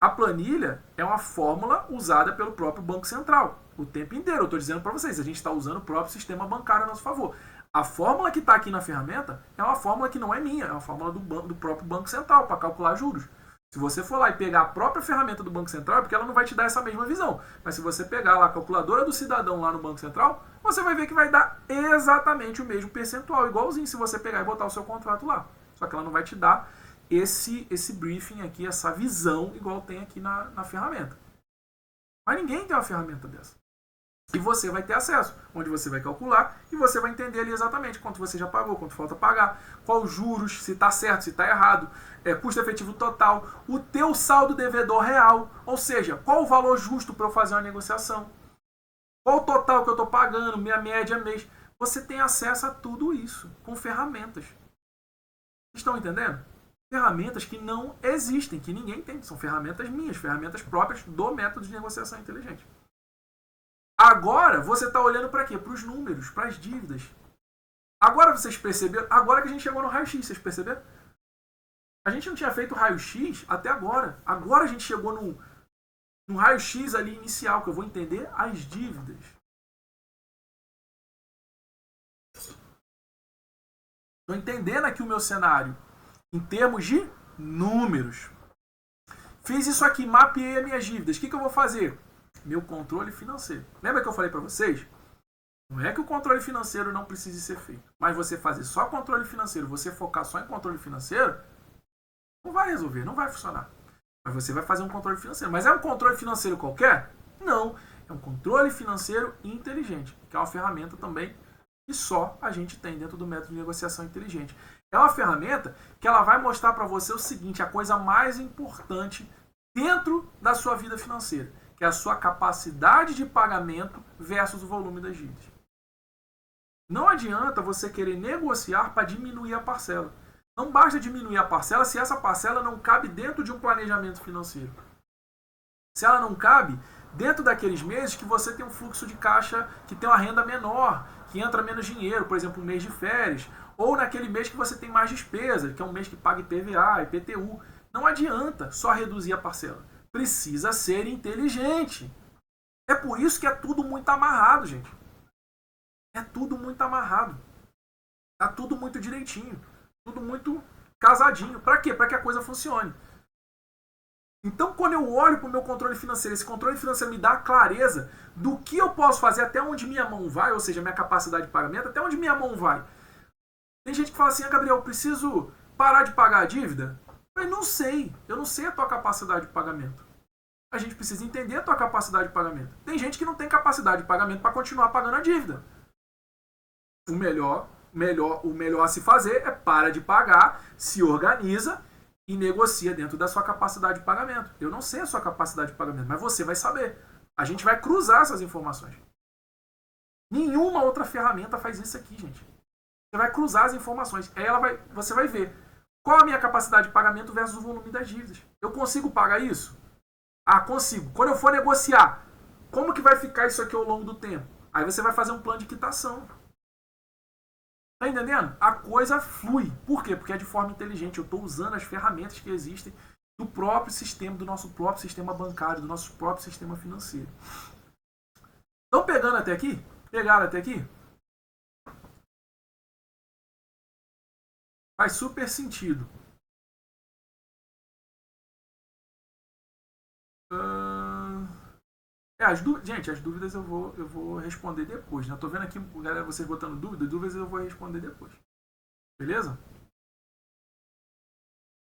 [SPEAKER 1] A planilha é uma fórmula usada pelo próprio Banco Central o tempo inteiro. Eu estou dizendo para vocês, a gente está usando o próprio sistema bancário a nosso favor. A fórmula que está aqui na ferramenta é uma fórmula que não é minha, é uma fórmula do próprio Banco Central para calcular juros. Se você for lá e pegar a própria ferramenta do Banco Central, é porque ela não vai te dar essa mesma visão. Mas se você pegar lá a calculadora do cidadão lá no Banco Central, você vai ver que vai dar exatamente o mesmo percentual, igualzinho se você pegar e botar o seu contrato lá. Só que ela não vai te dar esse briefing aqui, essa visão, igual tem aqui na ferramenta. Mas ninguém tem uma ferramenta dessa. E você vai ter acesso, onde você vai calcular e você vai entender ali exatamente quanto você já pagou, quanto falta pagar, qual os juros, se está certo, se está errado, custo efetivo total, o teu saldo devedor real, ou seja, qual o valor justo para eu fazer uma negociação, qual o total que eu estou pagando, minha média mês. Você tem acesso a tudo isso com ferramentas. Estão entendendo? Ferramentas que não existem, que ninguém tem. São ferramentas minhas, ferramentas próprias do método de negociação inteligente. Agora você está olhando para quê? Para os números, para as dívidas. Agora vocês perceberam? Agora que a gente chegou no raio-x, vocês perceberam? A gente não tinha feito raio-x até agora. Agora a gente chegou no raio-x ali inicial, que eu vou entender as dívidas. Estou entendendo aqui o meu cenário em termos de números. Fiz isso aqui, mapeei as minhas dívidas. O que eu vou fazer? Meu controle financeiro. Lembra que eu falei para vocês? Não é que o controle financeiro não precise ser feito. Mas você fazer só controle financeiro, você focar só em controle financeiro, não vai resolver, não vai funcionar. Mas você vai fazer um controle financeiro. Mas é um controle financeiro qualquer? Não. É um controle financeiro inteligente, que é uma ferramenta também que só a gente tem dentro do método de negociação inteligente. É uma ferramenta que ela vai mostrar para você o seguinte, a coisa mais importante dentro da sua vida financeira, que é a sua capacidade de pagamento versus o volume das dívidas. Não adianta você querer negociar para diminuir a parcela. Não basta diminuir a parcela se essa parcela não cabe dentro de um planejamento financeiro. Se ela não cabe dentro daqueles meses que você tem um fluxo de caixa que tem uma renda menor, que entra menos dinheiro, por exemplo, um mês de férias, ou naquele mês que você tem mais despesas, que é um mês que paga IPVA, IPTU. Não adianta só reduzir a parcela. Precisa ser inteligente. É por isso que é tudo muito amarrado, gente. É tudo muito amarrado. Tá tudo muito direitinho. Tudo muito casadinho. Para quê? Para que a coisa funcione. Então, quando eu olho para o meu controle financeiro, esse controle financeiro me dá a clareza do que eu posso fazer, até onde minha mão vai, ou seja, minha capacidade de pagamento, até onde minha mão vai. Tem gente que fala assim, Gabriel, eu preciso parar de pagar a dívida? Eu não sei. Eu não sei a tua capacidade de pagamento. A gente precisa entender a tua capacidade de pagamento. Tem gente que não tem capacidade de pagamento para continuar pagando a dívida. O melhor a se fazer é para de pagar, se organiza e negocia dentro da sua capacidade de pagamento. Eu não sei a sua capacidade de pagamento, mas você vai saber. A gente vai cruzar essas informações. Nenhuma outra ferramenta faz isso aqui, gente. Você vai cruzar as informações. Aí você vai ver qual a minha capacidade de pagamento versus o volume das dívidas. Eu consigo pagar isso? Ah, consigo. Quando eu for negociar, como que vai ficar isso aqui ao longo do tempo? Aí você vai fazer um plano de quitação. Tá entendendo? A coisa flui. Por quê? Porque é de forma inteligente. Eu estou usando as ferramentas que existem do próprio sistema, do nosso próprio sistema bancário, do nosso próprio sistema financeiro. Estão pegando até aqui? Pegaram até aqui? Faz super sentido. Gente, as dúvidas eu vou responder depois. Né? Tô vendo aqui, galera, vocês botando dúvidas eu vou responder depois. Beleza?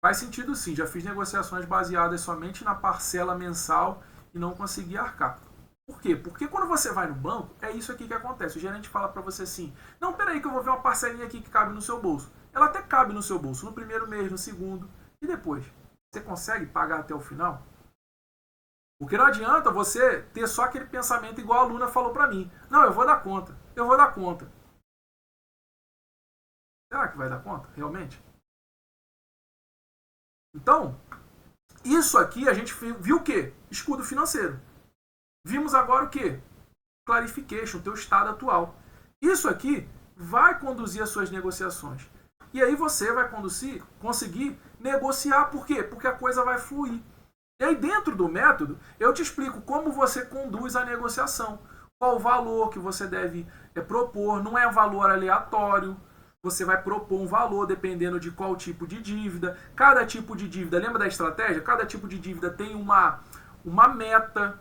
[SPEAKER 1] Faz sentido sim. Já fiz negociações baseadas somente na parcela mensal e não consegui arcar. Por quê? Porque quando você vai no banco, é isso aqui que acontece. O gerente fala para você assim, não, peraí que eu vou ver uma parcelinha aqui que cabe no seu bolso. Ela até cabe no seu bolso, no primeiro mês, no segundo. E depois? Você consegue pagar até o final? Porque não adianta você ter só aquele pensamento igual a aluna falou para mim. Não, eu vou dar conta. Eu vou dar conta. Será que vai dar conta? Realmente? Então, isso aqui a gente viu o quê? Escudo financeiro. Vimos agora o quê? Clarification, teu estado atual. Isso aqui vai conduzir as suas negociações. E aí você vai conseguir negociar. Por quê? Porque a coisa vai fluir. E aí dentro do método, eu te explico como você conduz a negociação. Qual o valor que você deve propor. Não é um valor aleatório. Você vai propor um valor dependendo de qual tipo de dívida. Cada tipo de dívida, lembra da estratégia? Cada tipo de dívida tem uma meta.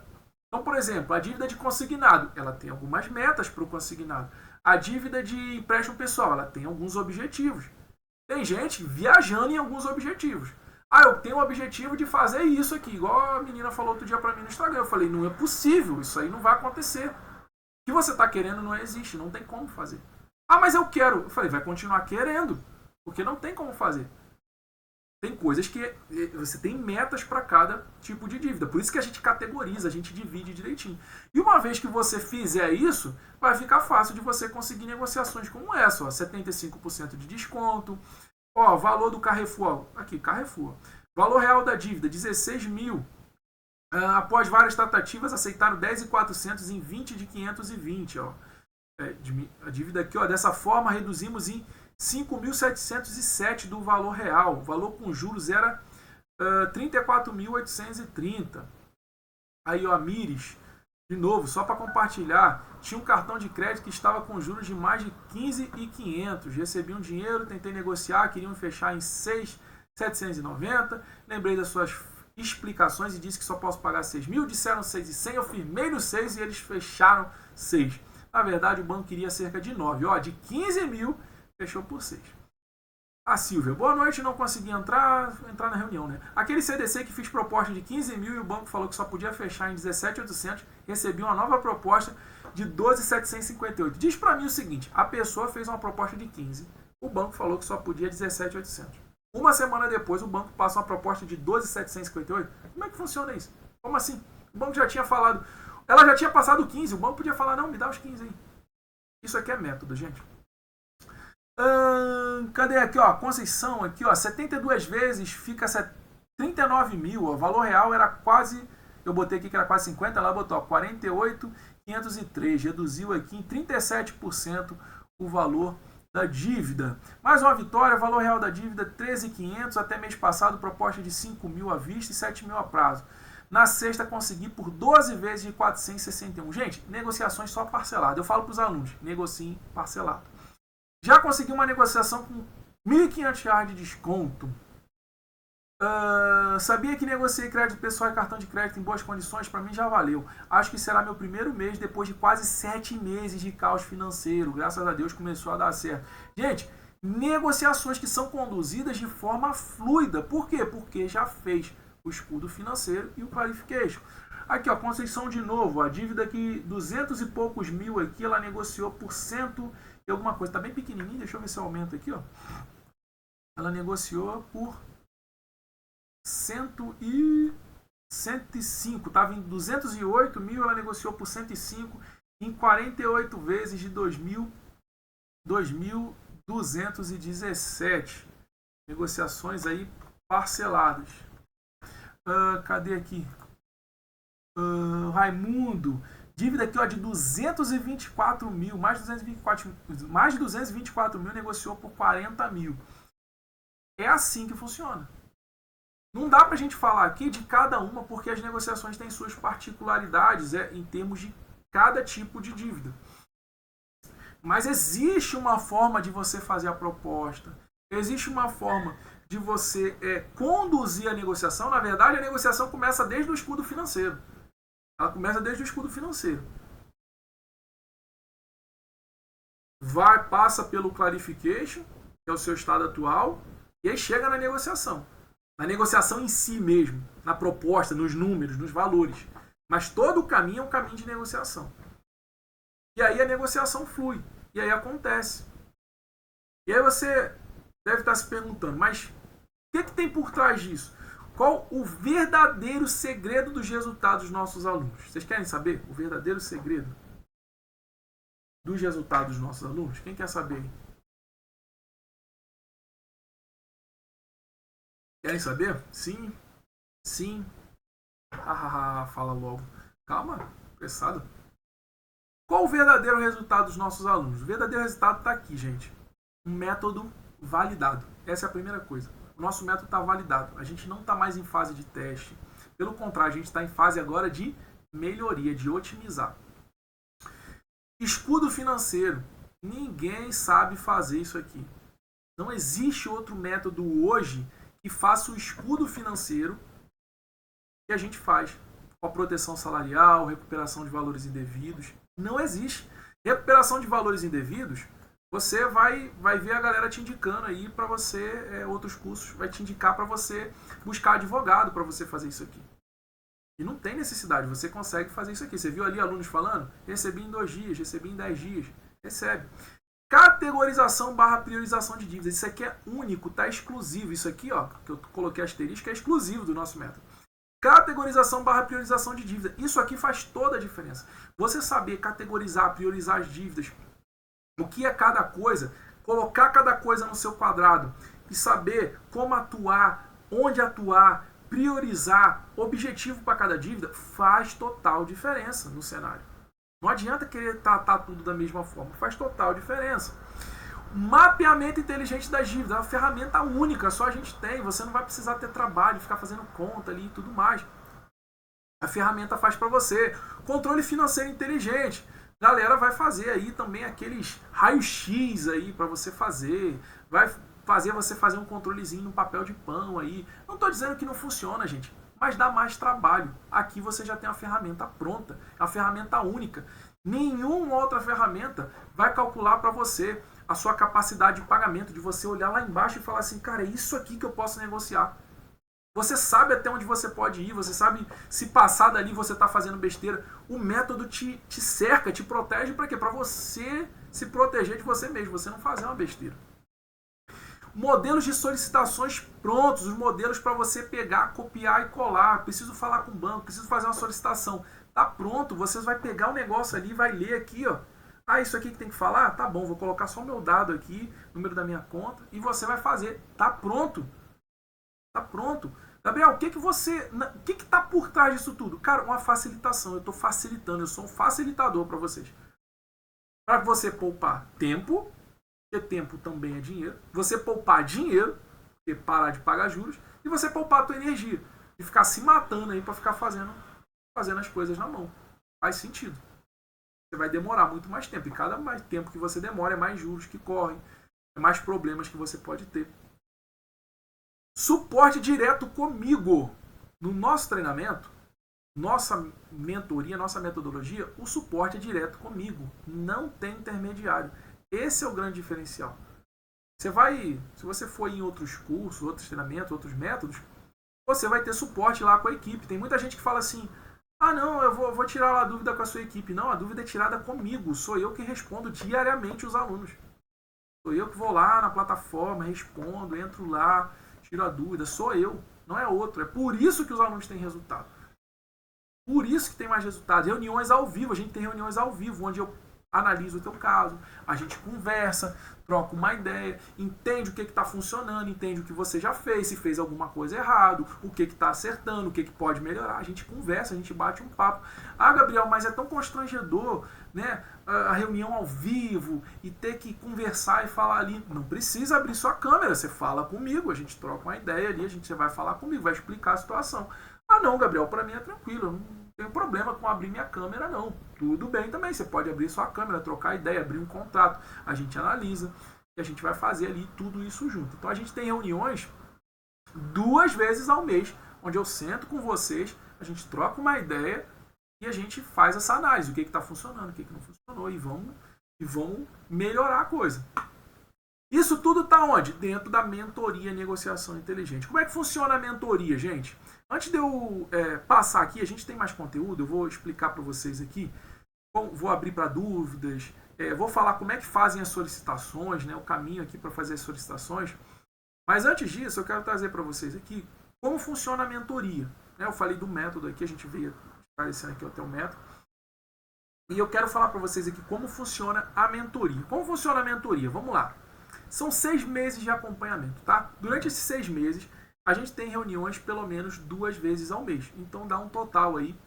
[SPEAKER 1] Então, por exemplo, a dívida de consignado, ela tem algumas metas para o consignado. A dívida de empréstimo pessoal, ela tem alguns objetivos. Tem gente viajando em alguns objetivos. Ah, eu tenho o objetivo de fazer isso aqui, igual a menina falou outro dia para mim no Instagram. Eu falei, não é possível, isso aí não vai acontecer. que você está querendo não existe, não tem como fazer. Ah, mas eu quero. Eu falei, vai continuar querendo, porque não tem como fazer. Tem coisas que você tem metas para cada tipo de dívida. Por isso que a gente categoriza, a gente divide direitinho. E uma vez que você fizer isso, vai ficar fácil de você conseguir negociações como essa. Ó, 75% de desconto. Ó, valor do Carrefour. Aqui, Carrefour. Valor real da dívida, 16 mil. Após várias tratativas, aceitaram 10.400 em 20 de 520. Ó. A dívida aqui, ó, dessa forma, reduzimos em 5.707 do valor real. O valor com juros era 34.830. Aí, ó, Mires, de novo, só para compartilhar, tinha um cartão de crédito que estava com juros de mais de 15.500. Recebi um dinheiro, tentei negociar, queriam fechar em 6.790. Lembrei das suas explicações e disse que só posso pagar 6 mil. Disseram 6.100, eu firmei no 6 e eles fecharam 6. Na verdade, o banco queria cerca de 9. Ó, de 15 mil, fechou por 6. A Silvia, boa noite, não consegui entrar na reunião, né? Aquele CDC que fiz proposta de 15 mil e o banco falou que só podia fechar em 17.800, recebi uma nova proposta de 12.758. Diz pra mim o seguinte, a pessoa fez uma proposta de 15, o banco falou que só podia 17.800. Uma semana depois, o banco passa uma proposta de 12.758. Como é que funciona isso? Como assim? O banco já tinha falado... Ela já tinha passado 15. O banco podia falar, não, me dá os 15 aí. Isso aqui é método, gente. Cadê aqui, ó? Conceição, aqui, ó. 72 vezes fica 39 mil. O valor real era quase... Eu botei aqui que era quase 50. Ela botou, ó, 48.503. Reduziu aqui em 37% o valor da dívida. Mais uma vitória, valor real da dívida 13.500, até mês passado proposta de 5 mil à vista e 7 mil a prazo. Na sexta consegui por 12 vezes de 461. Gente, negociações só parcelado. Eu falo para os alunos, negociem parcelado. Já consegui uma negociação com R$ 1.500 de desconto. Sabia que negociei crédito pessoal e cartão de crédito em boas condições, para mim já valeu. Acho que será meu primeiro mês depois de quase 7 meses de caos financeiro. Graças a Deus começou a dar certo. Gente, negociações que são conduzidas de forma fluida. Por quê? Porque já fez o escudo financeiro e o clarification. Aqui, ó, Conceição de novo, a dívida aqui, 200 e poucos mil aqui, ela negociou por 100 e alguma coisa. Tá bem pequenininho, deixa eu ver se eu aumento aqui, ó. Ela negociou por 105, estava em 208 mil, ela negociou por 105 em 48 vezes de 2.217 negociações aí parceladas. Cadê aqui? Raimundo, dívida aqui, ó, de 224 mil, mais de 224 mil negociou por 40 mil. É assim que funciona. Não dá pra gente falar aqui de cada uma, porque as negociações têm suas particularidades em termos de cada tipo de dívida. Mas existe uma forma de você fazer a proposta, existe uma forma de você conduzir a negociação. Na verdade, a negociação começa desde o escudo financeiro. Ela começa desde o escudo financeiro. Passa pelo clarification, que é o seu estado atual, e aí chega na negociação. Na negociação em si mesmo, na proposta, nos números, nos valores. Mas todo o caminho é um caminho de negociação. E aí a negociação flui. E aí acontece. E aí você deve estar se perguntando, mas o que tem por trás disso? Qual o verdadeiro segredo dos resultados dos nossos alunos? Vocês querem saber o verdadeiro segredo dos resultados dos nossos alunos? Quem quer saber? Querem saber? Sim. Sim. Fala logo. Calma, apressado. Qual o verdadeiro resultado dos nossos alunos? O verdadeiro resultado está aqui, gente. Um método validado. Essa é a primeira coisa. O nosso método está validado. A gente não está mais em fase de teste. Pelo contrário, a gente está em fase agora de melhoria, de otimizar. Escudo financeiro. Ninguém sabe fazer isso aqui. Não existe outro método hoje que faça o escudo financeiro que a gente faz com a proteção salarial, recuperação de valores indevidos. Não existe. Recuperação de valores indevidos, você vai ver a galera te indicando aí para você, outros cursos, vai te indicar para você buscar advogado para você fazer isso aqui. E não tem necessidade, você consegue fazer isso aqui. Você viu ali alunos falando? Recebi em 2 dias, recebi em 10 dias. Recebe. Categorização barra priorização de dívidas. Isso aqui é único, tá exclusivo. Isso aqui, ó, que eu coloquei asterisco, é exclusivo do nosso método. Categorização barra priorização de dívida. Isso aqui faz toda a diferença. Você saber categorizar, priorizar as dívidas, o que é cada coisa, colocar cada coisa no seu quadrado e saber como atuar, onde atuar, priorizar, objetivo para cada dívida, faz total diferença no cenário. Não adianta querer tratar tudo da mesma forma, faz total diferença. Mapeamento inteligente das dívidas, é uma ferramenta única, só a gente tem, você não vai precisar ter trabalho, ficar fazendo conta ali e tudo mais. A ferramenta faz para você. Controle financeiro inteligente. Galera vai fazer aí também aqueles raio-x aí para você fazer, vai fazer você fazer um controlezinho no papel de pão aí. Não estou dizendo que não funciona, gente, mas dá mais trabalho. Aqui você já tem a ferramenta pronta, é uma ferramenta única. Nenhuma outra ferramenta vai calcular para você a sua capacidade de pagamento, de você olhar lá embaixo e falar assim, cara, é isso aqui que eu posso negociar. Você sabe até onde você pode ir, você sabe se passar dali você está fazendo besteira. O método te cerca, te protege para quê? Para você se proteger de você mesmo, você não fazer uma besteira. Modelos de solicitações prontos, os modelos para você pegar, copiar e colar. Preciso falar com o banco, preciso fazer uma solicitação. Tá pronto, você vai pegar o negócio ali, vai ler aqui, ó. Ah, isso aqui que tem que falar? Tá bom, vou colocar só o meu dado aqui, número da minha conta, e você vai fazer. Tá pronto. Tá pronto. Gabriel, o que está por trás disso tudo? Cara, uma facilitação. Eu estou facilitando, eu sou um facilitador para vocês. Para você poupar tempo, porque tempo também é dinheiro. Você poupar dinheiro, porque parar de pagar juros. E você poupar a tua energia. E ficar se matando aí para ficar fazendo as coisas na mão. Faz sentido. Você vai demorar muito mais tempo. E cada mais tempo que você demora, é mais juros que correm. É mais problemas que você pode ter. Suporte direto comigo. No nosso treinamento, nossa mentoria, nossa metodologia, o suporte é direto comigo. Não tem intermediário. Esse é o grande diferencial. Se você for em outros cursos, outros treinamentos, outros métodos, você vai ter suporte lá com a equipe. Tem muita gente que fala assim, ah não, eu vou tirar lá a dúvida com a sua equipe. Não, a dúvida é tirada comigo. Sou eu que respondo diariamente os alunos. Sou eu que vou lá na plataforma, respondo, entro lá, tiro a dúvida. Sou eu, não é outro. É por isso que os alunos têm resultado. Por isso que tem mais resultados. Reuniões ao vivo, a gente tem reuniões ao vivo, onde eu analiso o teu caso, a gente conversa, troca uma ideia, entende o que está funcionando, entende o que você já fez, se fez alguma coisa errado, o que está acertando, o que pode melhorar. A gente conversa, a gente bate um papo. Ah, Gabriel, mas é tão constrangedor, né? A reunião ao vivo e ter que conversar e falar ali. Não precisa abrir sua câmera, você fala comigo, a gente troca uma ideia ali, você vai falar comigo, vai explicar a situação. Ah não, Gabriel, para mim é tranquilo, eu não tenho problema com abrir minha câmera não. Tudo bem também, você pode abrir sua câmera, trocar ideia, abrir um contrato, a gente analisa e a gente vai fazer ali tudo isso junto. Então a gente tem reuniões 2 vezes ao mês, onde eu sento com vocês, a gente troca uma ideia e a gente faz essa análise, o que está funcionando, o que não funcionou, e vamos melhorar a coisa. Isso tudo está onde? Dentro da mentoria negociação inteligente. Como é que funciona a mentoria, gente? Antes de eu passar aqui, a gente tem mais conteúdo, eu vou explicar para vocês aqui, vou abrir para dúvidas, vou falar como é que fazem as solicitações, né, o caminho aqui para fazer as solicitações. Mas antes disso, eu quero trazer para vocês aqui como funciona a mentoria. Eu falei do método aqui, a gente veio aparecendo aqui até o método. E eu quero falar para vocês aqui como funciona a mentoria. Como funciona a mentoria? Vamos lá. São 6 meses de acompanhamento, tá? Durante esses 6 meses, a gente tem reuniões pelo menos 2 vezes ao mês. Então dá um total aí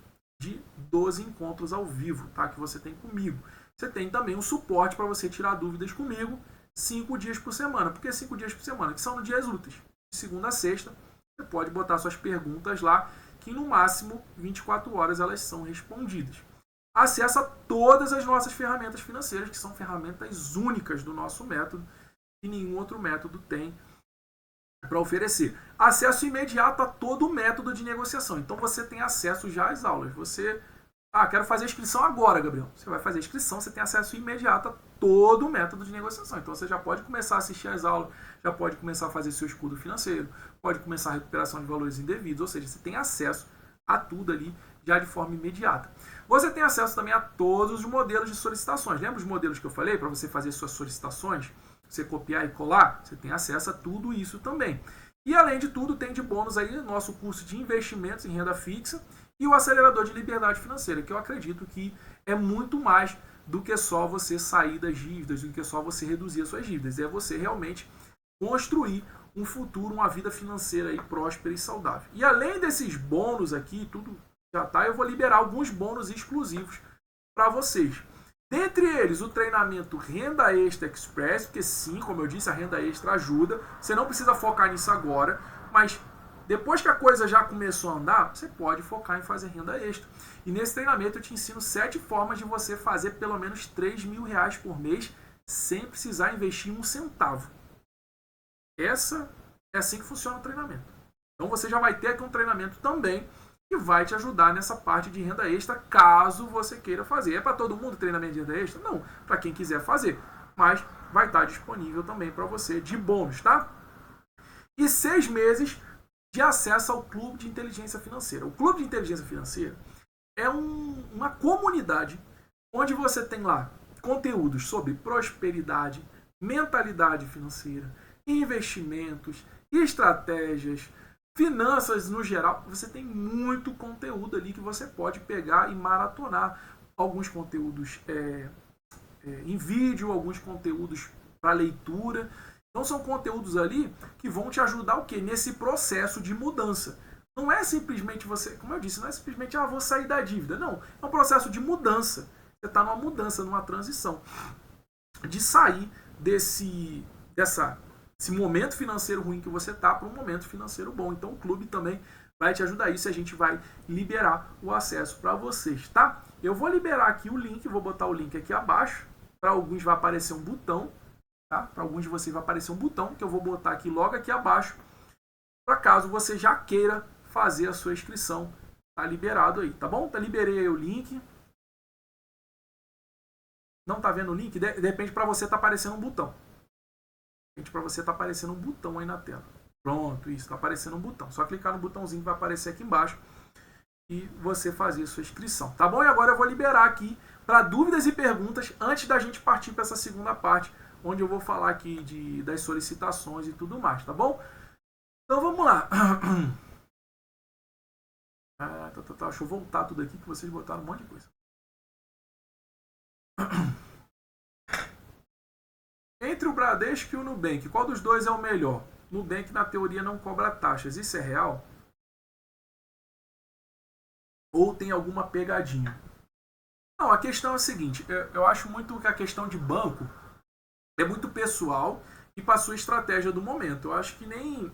[SPEAKER 1] de 12 encontros ao vivo, tá? Que você tem comigo. Você tem também um suporte para você tirar dúvidas comigo 5 dias por semana. Por que 5 dias por semana? Que são nos dias úteis. De segunda a sexta, você pode botar suas perguntas lá, que no máximo 24 horas elas são respondidas. Acessa todas as nossas ferramentas financeiras, que são ferramentas únicas do nosso método, que nenhum outro método tem para oferecer. Acesso imediato a todo o método de negociação. Então você tem acesso já às aulas. Você, quero fazer a inscrição agora, Gabriel. Você vai fazer a inscrição, você tem acesso imediato a todo o método de negociação. Então você já pode começar a assistir às aulas, já pode começar a fazer seu escudo financeiro, pode começar a recuperação de valores indevidos, ou seja, você tem acesso a tudo ali já de forma imediata. Você tem acesso também a todos os modelos de solicitações. Lembra os modelos que eu falei para você fazer suas solicitações? Você copiar e colar? Você tem acesso a tudo isso também. E além de tudo, tem de bônus aí o nosso curso de investimentos em renda fixa e o acelerador de liberdade financeira, que eu acredito que é muito mais do que só você sair das dívidas, do que só você reduzir as suas dívidas. É você realmente construir um futuro, uma vida financeira aí próspera e saudável. E além desses bônus aqui, tudo já tá, eu vou liberar alguns bônus exclusivos para vocês. Dentre eles, o treinamento Renda Extra Express, porque sim, como eu disse, a renda extra ajuda. Você não precisa focar nisso agora, mas depois que a coisa já começou a andar, você pode focar em fazer renda extra. E nesse treinamento eu te ensino 7 formas de você fazer pelo menos R$3.000 por mês sem precisar investir um centavo. Essa é assim que funciona o treinamento. Então você já vai ter aqui um treinamento também que vai te ajudar nessa parte de renda extra, caso você queira fazer. É para todo mundo treinamento de renda extra? Não, para quem quiser fazer. Mas vai estar disponível também para você de bônus, tá? E 6 meses de acesso ao Clube de Inteligência Financeira. O Clube de Inteligência Financeira é uma comunidade onde você tem lá conteúdos sobre prosperidade, mentalidade financeira, investimentos, estratégias, finanças no geral. Você tem muito conteúdo ali que você pode pegar e maratonar. Alguns conteúdos em vídeo, alguns conteúdos para leitura. Então são conteúdos ali que vão te ajudar o quê? Nesse processo de mudança. Não é simplesmente você, como eu disse, não é simplesmente vou sair da dívida. Não, é um processo de mudança. Você está numa mudança, numa transição. De sair desse momento financeiro ruim que você está para um momento financeiro bom. Então o clube também vai te ajudar isso e a gente vai liberar o acesso para vocês, tá? Eu vou liberar aqui o link, vou botar o link aqui abaixo. Para alguns vai aparecer um botão, tá? Para alguns de vocês vai aparecer um botão que eu vou botar aqui logo aqui abaixo, para caso você já queira fazer a sua inscrição. Tá liberado aí, tá bom? Liberei aí o link. Não tá vendo o link? De repente para você tá aparecendo um botão. Para você tá aparecendo um botão aí na tela. Pronto, isso, tá aparecendo um botão. Só clicar no botãozinho que vai aparecer aqui embaixo e você fazer a sua inscrição, tá bom? E agora eu vou liberar aqui para dúvidas e perguntas antes da gente partir para essa segunda parte, onde eu vou falar aqui das solicitações e tudo mais, tá bom? Então vamos lá. Deixa eu voltar tudo aqui que vocês botaram um monte de coisa. Entre o Bradesco e o Nubank, qual dos dois é o melhor? Nubank, na teoria, não cobra taxas. Isso é real? Ou tem alguma pegadinha? Não, a questão é a seguinte. Eu acho muito que a questão de banco é muito pessoal e para a sua estratégia do momento. Eu acho que nem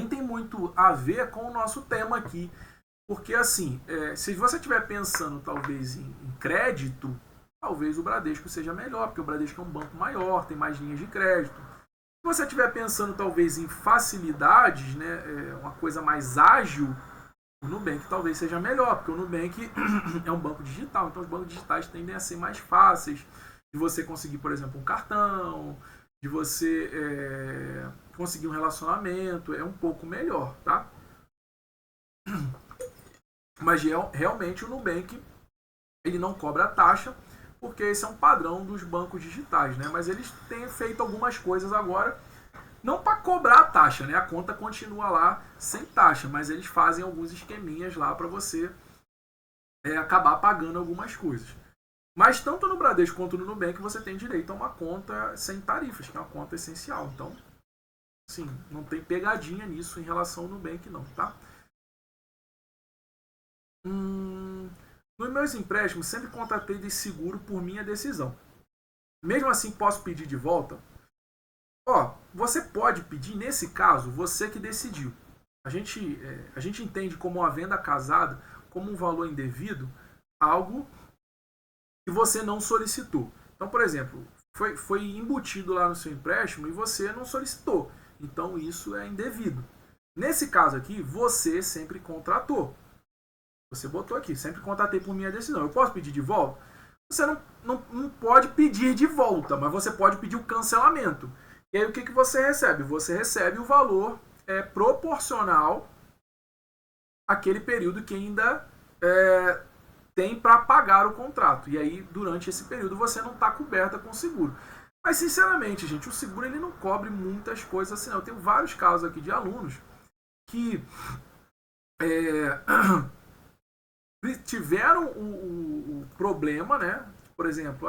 [SPEAKER 1] tem muito a ver com o nosso tema aqui. Porque, assim, se você estiver pensando, talvez, em crédito, talvez o Bradesco seja melhor, porque o Bradesco é um banco maior, tem mais linhas de crédito. Se você estiver pensando, talvez, em facilidades, né, uma coisa mais ágil, o Nubank talvez seja melhor, porque o Nubank é um banco digital, então os bancos digitais tendem a ser mais fáceis de você conseguir, por exemplo, um cartão, de você conseguir um relacionamento, é um pouco melhor, tá? Mas realmente o Nubank ele não cobra taxa, porque esse é um padrão dos bancos digitais, né? Mas eles têm feito algumas coisas agora, não para cobrar a taxa, né? A conta continua lá sem taxa, mas eles fazem alguns esqueminhas lá para você acabar pagando algumas coisas. Mas tanto no Bradesco quanto no Nubank você tem direito a uma conta sem tarifas, que é uma conta essencial. Então, sim, não tem pegadinha nisso em relação ao Nubank não, tá? Nos meus empréstimos, sempre contratei de seguro por minha decisão. Mesmo assim, posso pedir de volta? Você pode pedir, nesse caso, você que decidiu. A gente entende como a venda casada, como um valor indevido, algo que você não solicitou. Então, por exemplo, foi embutido lá no seu empréstimo e você não solicitou. Então, isso é indevido. Nesse caso aqui, você sempre contratou. Você botou aqui, sempre contratei por minha decisão. Eu posso pedir de volta? Você não pode pedir de volta, mas você pode pedir o cancelamento. E aí o que você recebe? Você recebe o valor proporcional aquele período que ainda tem para pagar o contrato. E aí, durante esse período, você não está coberta com o seguro. Mas, sinceramente, gente, o seguro ele não cobre muitas coisas assim, não. Eu tenho vários casos aqui de alunos que tiveram o problema, né? Por exemplo,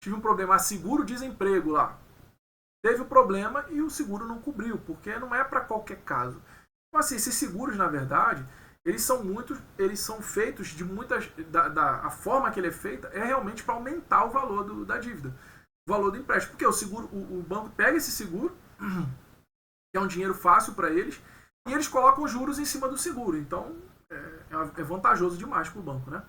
[SPEAKER 1] tive um problema, seguro-desemprego lá. Teve o problema e o seguro não cobriu, porque não é para qualquer caso. Então, assim, esses seguros, na verdade, eles são feitos de muitas. A forma que ele é feita é realmente para aumentar o valor da dívida, o valor do empréstimo. Porque o seguro, o banco pega esse seguro, que é um dinheiro fácil para eles, e eles colocam juros em cima do seguro. Então, é vantajoso demais para o banco, né?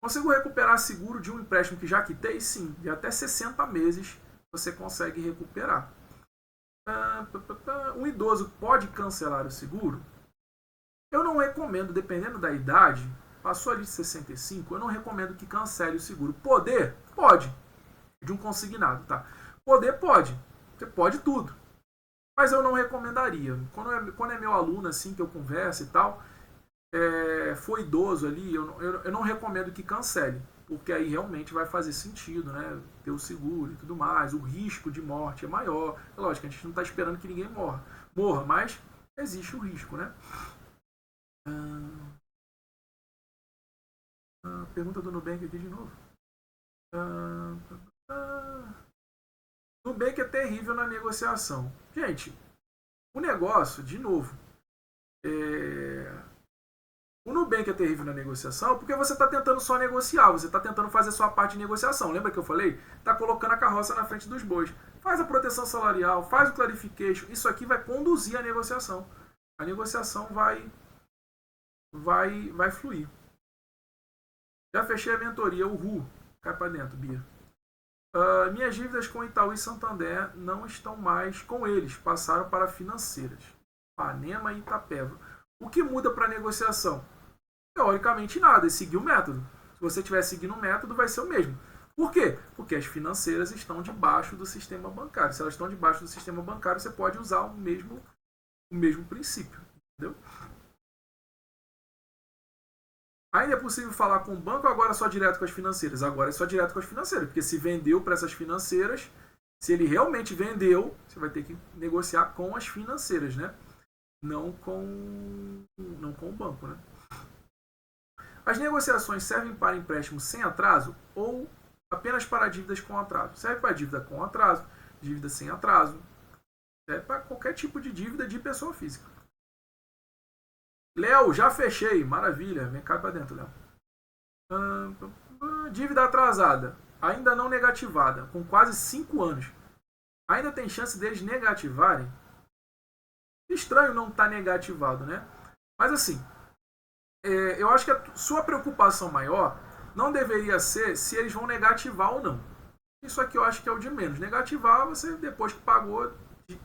[SPEAKER 1] Consigo recuperar seguro de um empréstimo que já quitei? Sim, de até 60 meses você consegue recuperar. Um idoso pode cancelar o seguro? Eu não recomendo, dependendo da idade, passou ali de 65, eu não recomendo que cancele o seguro. Poder? Pode. De um consignado, tá? Poder? Pode. Você pode tudo. Mas eu não recomendaria. Quando é meu aluno, assim, que eu converso e tal, foi idoso ali, eu não recomendo que cancele. Porque aí realmente vai fazer sentido, né? Ter o seguro e tudo mais. O risco de morte é maior. É lógico, a gente não está esperando que ninguém morra, mas existe o risco, né? Pergunta do Nubank aqui de novo. Nubank é terrível na negociação. Gente, o negócio, de novo, o Nubank é terrível na negociação porque você está tentando só negociar, você está tentando fazer sua parte de negociação. Lembra que eu falei? Está colocando a carroça na frente dos bois. Faz a proteção salarial, faz o clarification. Isso aqui vai conduzir a negociação. A negociação vai fluir. Já fechei a mentoria, cai para dentro, Bia. Minhas dívidas com Itaú e Santander não estão mais com eles, passaram para financeiras, Panema e Itapeva. O que muda para a negociação? Teoricamente nada, é seguir o método. Se você estiver seguindo o método, vai ser o mesmo. Por quê? Porque as financeiras estão debaixo do sistema bancário. Se elas estão debaixo do sistema bancário, você pode usar o mesmo princípio. Entendeu? Ainda é possível falar com o banco ou agora só direto com as financeiras? Agora é só direto com as financeiras, porque se vendeu para essas financeiras, se ele realmente vendeu, você vai ter que negociar com as financeiras, né? Não com o banco, né? As negociações servem para empréstimo sem atraso ou apenas para dívidas com atraso? Serve para dívida com atraso, dívida sem atraso, serve para qualquer tipo de dívida de pessoa física. Léo, já fechei. Maravilha. Vem cá para dentro, Léo. Dívida atrasada. Ainda não negativada. Com quase 5 anos. Ainda tem chance deles negativarem? Estranho não estar negativado, né? Mas assim, eu acho que a sua preocupação maior não deveria ser se eles vão negativar ou não. Isso aqui eu acho que é o de menos. Negativar, você depois que pagou,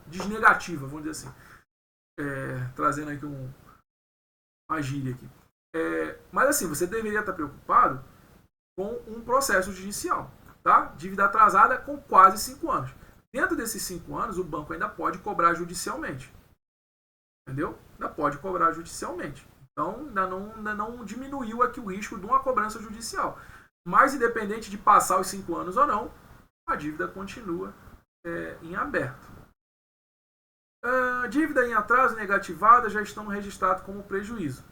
[SPEAKER 1] desnegativa, vamos dizer assim. Trazendo aqui uma gíria aqui. Mas assim, você deveria estar preocupado com um processo judicial, tá? Dívida atrasada com quase 5 anos. Dentro desses 5 anos, o banco ainda pode cobrar judicialmente. Entendeu? Ainda pode cobrar judicialmente. Então, ainda não diminuiu aqui o risco de uma cobrança judicial. Mas, independente de passar os 5 anos ou não, a dívida continua em aberto. Dívida em atraso negativada já estão registrados como prejuízo,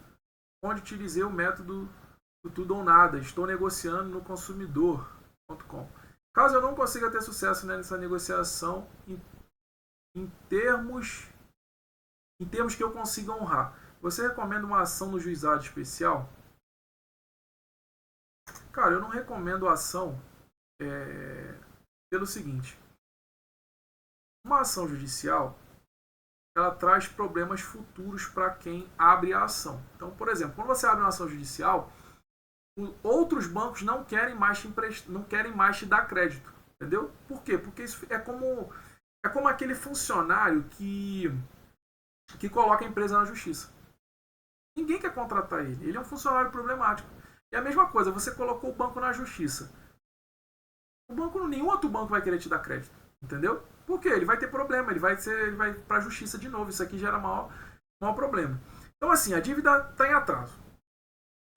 [SPEAKER 1] onde utilizei o método do tudo ou nada. Estou negociando no consumidor.com. Caso eu não consiga ter sucesso nessa negociação em termos que eu consiga honrar, você recomenda uma ação no juizado especial? Cara, eu não recomendo ação pelo seguinte. Uma ação judicial, ela traz problemas futuros para quem abre a ação. Então, por exemplo, quando você abre uma ação judicial, outros bancos não querem mais te dar crédito. Entendeu? Por quê? Porque isso é como aquele funcionário que coloca a empresa na justiça. Ninguém quer contratar ele. Ele é um funcionário problemático. É a mesma coisa, você colocou o banco na justiça. Nenhum outro banco vai querer te dar crédito. Entendeu? Por quê? Ele vai ter problema, ele vai para a justiça de novo. Isso aqui gera maior problema. Então, assim, a dívida está em atraso.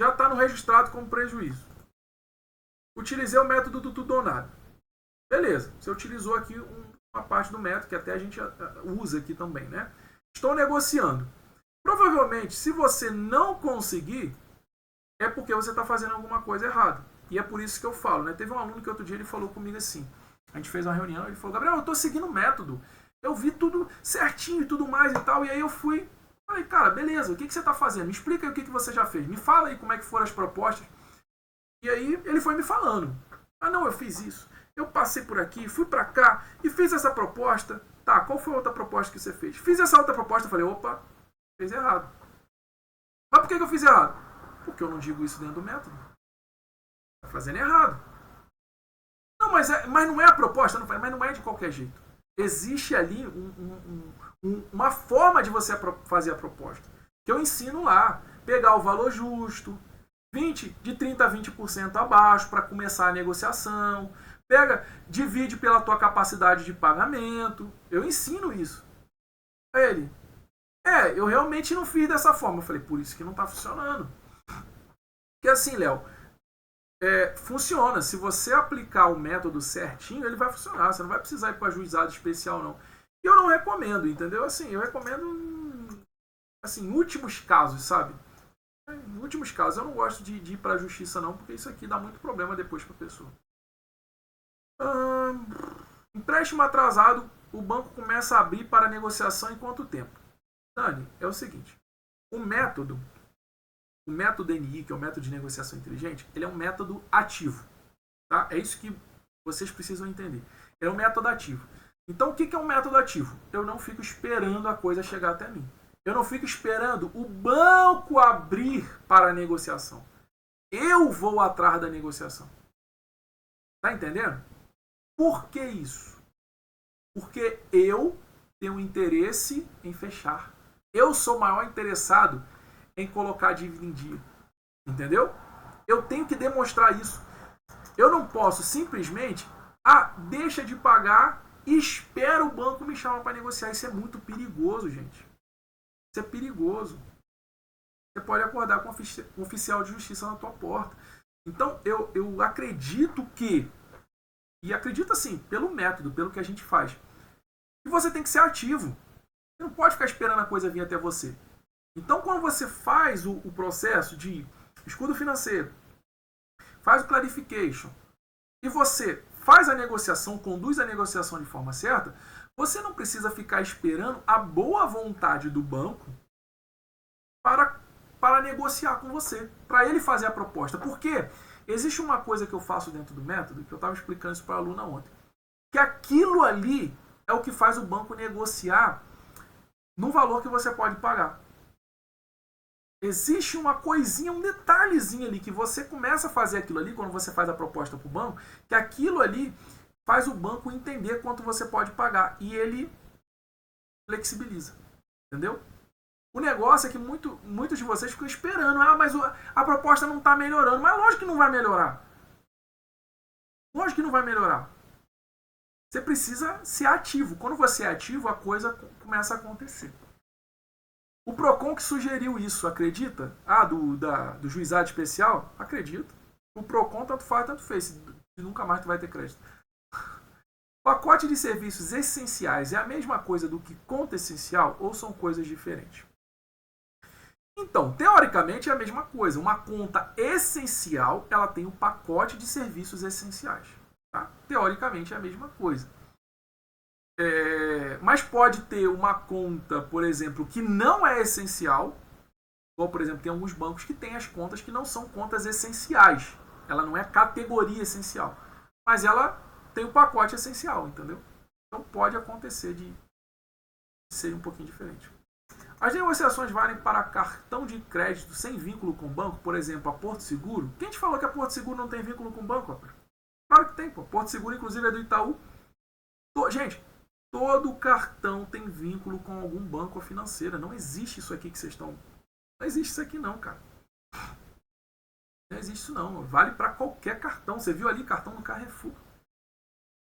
[SPEAKER 1] Já está no registrado como prejuízo. Utilizei o método do tudo ou nada. Beleza, você utilizou aqui uma parte do método que até a gente usa aqui também, né? Estou negociando. Provavelmente, se você não conseguir, é porque você está fazendo alguma coisa errada. E é por isso que eu falo, né? Teve um aluno que outro dia ele falou comigo assim. A gente fez uma reunião, ele falou, Gabriel, eu estou seguindo o método. Eu vi tudo certinho e tudo mais e tal. E aí eu fui, falei, cara, beleza, o que você está fazendo? Me explica aí o que você já fez. Me fala aí como é que foram as propostas. E aí ele foi me falando. Ah, não, eu fiz isso. Eu passei por aqui, fui para cá e fiz essa proposta. Tá, qual foi a outra proposta que você fez? Fiz essa outra proposta. Falei, opa, fez errado. Mas por que eu fiz errado? Porque eu não digo isso dentro do método. Tá fazendo errado. Não, mas não é a proposta. Não, mas não é de qualquer jeito. Existe ali uma forma de você fazer a proposta. Que eu ensino lá. Pegar o valor justo, de 30% a 20% abaixo para começar a negociação. Pega, divide pela tua capacidade de pagamento. Eu ensino isso. Ele, eu realmente não fiz dessa forma. Eu falei, por isso que não está funcionando. Porque assim, Léo, funciona. Se você aplicar o método certinho, ele vai funcionar. Você não vai precisar ir para juizado especial, não. E eu não recomendo, entendeu? Assim, eu recomendo assim, em últimos casos, sabe? Em últimos casos, eu não gosto de ir para a justiça, não, porque isso aqui dá muito problema depois para a pessoa. Empréstimo atrasado, o banco começa a abrir para negociação em quanto tempo? Dani, é o seguinte, o método NI, que é o método de negociação inteligente, ele é um método ativo. Tá? É isso que vocês precisam entender. Ele é um método ativo. Então, o que é um método ativo? Eu não fico esperando a coisa chegar até mim. Eu não fico esperando o banco abrir para a negociação. Eu vou atrás da negociação. Tá entendendo? Por que isso? Porque eu tenho interesse em fechar. Eu sou o maior interessado em colocar a dívida em dia. Entendeu? Eu tenho que demonstrar isso. Eu não posso simplesmente, deixa de pagar e espera o banco me chamar para negociar. Isso é muito perigoso, gente. Isso é perigoso. Você pode acordar com um oficial de justiça na tua porta. Então, eu acredito que, e acredito assim, pelo método, pelo que a gente faz, que você tem que ser ativo. Você não pode ficar esperando a coisa vir até você. Então, quando você faz o processo de escudo financeiro, faz o clarification, e você faz a negociação, conduz a negociação de forma certa, você não precisa ficar esperando a boa vontade do banco para negociar com você, para ele fazer a proposta. Porque existe uma coisa que eu faço dentro do método, que eu estava explicando isso para a aluna ontem, que aquilo ali é o que faz o banco negociar no valor que você pode pagar. Existe uma coisinha, um detalhezinho ali, que você começa a fazer aquilo ali, quando você faz a proposta para o banco, que aquilo ali faz o banco entender quanto você pode pagar. E ele flexibiliza. Entendeu? O negócio é que muitos de vocês ficam esperando. Mas a proposta não está melhorando. Mas lógico que não vai melhorar. Lógico que não vai melhorar. Você precisa ser ativo. Quando você é ativo, a coisa começa a acontecer. O PROCON que sugeriu isso, acredita? Do juizado especial? Acredito. O PROCON tanto faz, tanto fez. Nunca mais tu vai ter crédito. Pacote de serviços essenciais é a mesma coisa do que conta essencial ou são coisas diferentes? Então, teoricamente é a mesma coisa. Uma conta essencial, ela tem um pacote de serviços essenciais. Tá? Teoricamente é a mesma coisa. Mas pode ter uma conta, por exemplo, que não é essencial. Ou, por exemplo, tem alguns bancos que têm as contas que não são contas essenciais. Ela não é categoria essencial. Mas ela tem o pacote essencial, entendeu? Então pode acontecer de ser um pouquinho diferente. As negociações valem para cartão de crédito sem vínculo com o banco, por exemplo, a Porto Seguro. Quem te falou que a Porto Seguro não tem vínculo com o banco, rapaz? Claro que tem, pô. Porto Seguro, inclusive, é do Itaú. Gente, todo cartão tem vínculo com algum banco ou financeira. Não existe isso aqui que vocês estão... Não existe isso aqui não, cara. Não existe isso não. Vale para qualquer cartão. Você viu ali, cartão do Carrefour.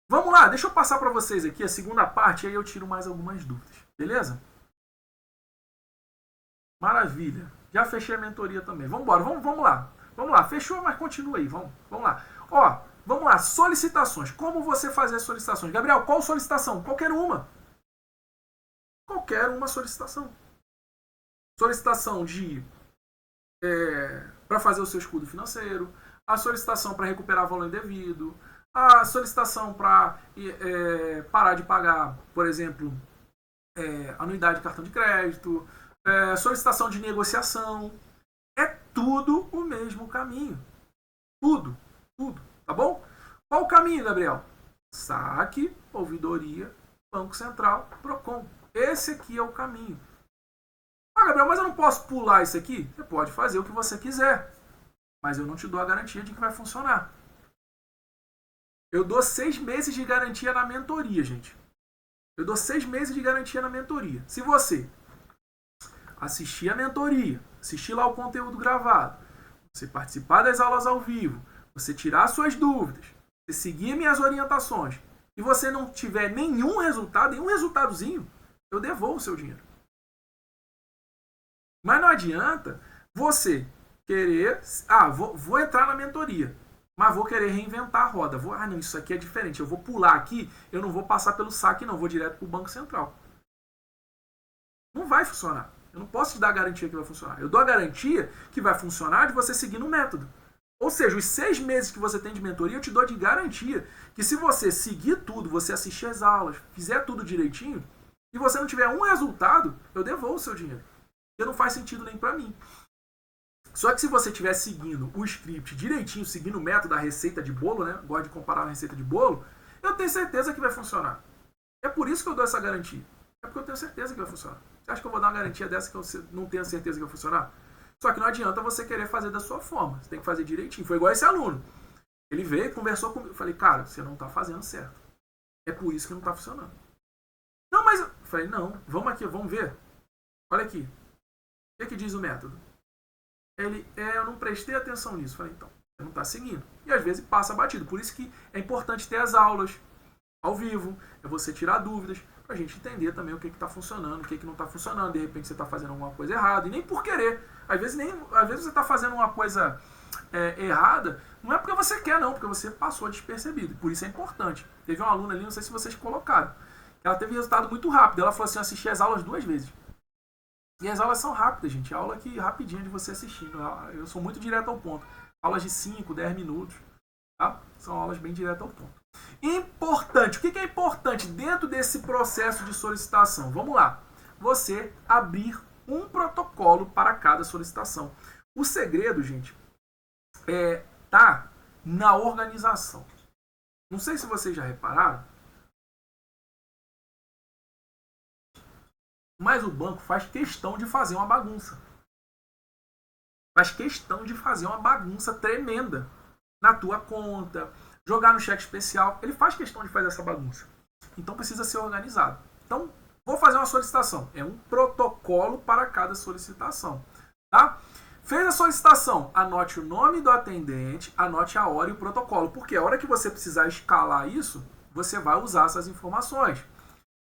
[SPEAKER 1] Vamos lá, deixa eu passar para vocês aqui a segunda parte, aí eu tiro mais algumas dúvidas. Beleza? Maravilha. Já fechei a mentoria também. Vamos embora, vamos lá. Vamos lá, fechou, mas continua aí. Vamos lá. Ó, vamos lá, solicitações. Como você fazer as solicitações? Gabriel, qual solicitação? Qualquer uma. Qualquer uma solicitação. Solicitação de para fazer o seu escudo financeiro, a solicitação para recuperar valor indevido, a solicitação para parar de pagar, por exemplo, anuidade de cartão de crédito, solicitação de negociação. É tudo o mesmo caminho. Tudo, tá bom? Qual o caminho, Gabriel? Saque, ouvidoria, Banco Central, Procon. Esse aqui é o caminho. Ah, Gabriel, mas eu não posso pular isso aqui? Você pode fazer o que você quiser, mas eu não te dou a garantia de que vai funcionar. Eu dou 6 meses de garantia na mentoria, gente. Eu dou 6 meses de garantia na mentoria. Se você assistir a mentoria, assistir lá o conteúdo gravado, você participar das aulas ao vivo, você tirar suas dúvidas, você seguir minhas orientações, e você não tiver nenhum resultado, nenhum resultadozinho, eu devolvo o seu dinheiro. Mas não adianta você querer... vou entrar na mentoria, mas vou querer reinventar a roda. Não, isso aqui é diferente. Eu vou pular aqui, eu não vou passar pelo saque, não. Vou direto para o Banco Central. Não vai funcionar. Eu não posso te dar a garantia que vai funcionar. Eu dou a garantia que vai funcionar de você seguir no método. Ou seja, os 6 meses que você tem de mentoria, eu te dou de garantia que se você seguir tudo, você assistir as aulas, fizer tudo direitinho, e você não tiver um resultado, eu devolvo o seu dinheiro. Porque não faz sentido nem para mim. Só que se você estiver seguindo o script direitinho, seguindo o método da receita de bolo, né? Gosto de comparar a receita de bolo, eu tenho certeza que vai funcionar. É por isso que eu dou essa garantia. É porque eu tenho certeza que vai funcionar. Você acha que eu vou dar uma garantia dessa que eu não tenho certeza que vai funcionar? Só que não adianta você querer fazer da sua forma. Você tem que fazer direitinho. Foi igual esse aluno. Ele veio, conversou comigo. Eu falei, cara, você não está fazendo certo. É por isso que não está funcionando. Não, mas... Eu falei, não, vamos aqui, vamos ver. Olha aqui. O que diz o método? Ele, eu não prestei atenção nisso. Eu falei, então, você não está seguindo. E às vezes passa batido. Por isso que é importante ter as aulas ao vivo, é você tirar dúvidas, para a gente entender também o que está funcionando, o que não está funcionando. De repente você está fazendo alguma coisa errada, e nem por querer. Às vezes você está fazendo uma coisa errada, não é porque você quer, não, porque você passou despercebido. Por isso é importante. Teve uma aluna ali, não sei se vocês colocaram, ela teve resultado muito rápido. Ela falou assim, eu assisti as aulas 2 vezes. E as aulas são rápidas, gente. Aula aqui rapidinho de você assistindo. Eu sou muito direto ao ponto. Aulas de 5, 10 minutos. Tá? São aulas bem direto ao ponto. Importante. O que é importante dentro desse processo de solicitação? Vamos lá. Você abrir um protocolo para cada solicitação. O segredo, gente, tá na organização. Não sei se vocês já repararam, mas o banco faz questão de fazer uma bagunça. Faz questão de fazer uma bagunça tremenda na tua conta, jogar no cheque especial. Ele faz questão de fazer essa bagunça. Então precisa ser organizado. Então, vou fazer uma solicitação. É um protocolo para cada solicitação. Tá? Fez a solicitação, anote o nome do atendente, anote a hora e o protocolo. Porque a hora que você precisar escalar isso, você vai usar essas informações.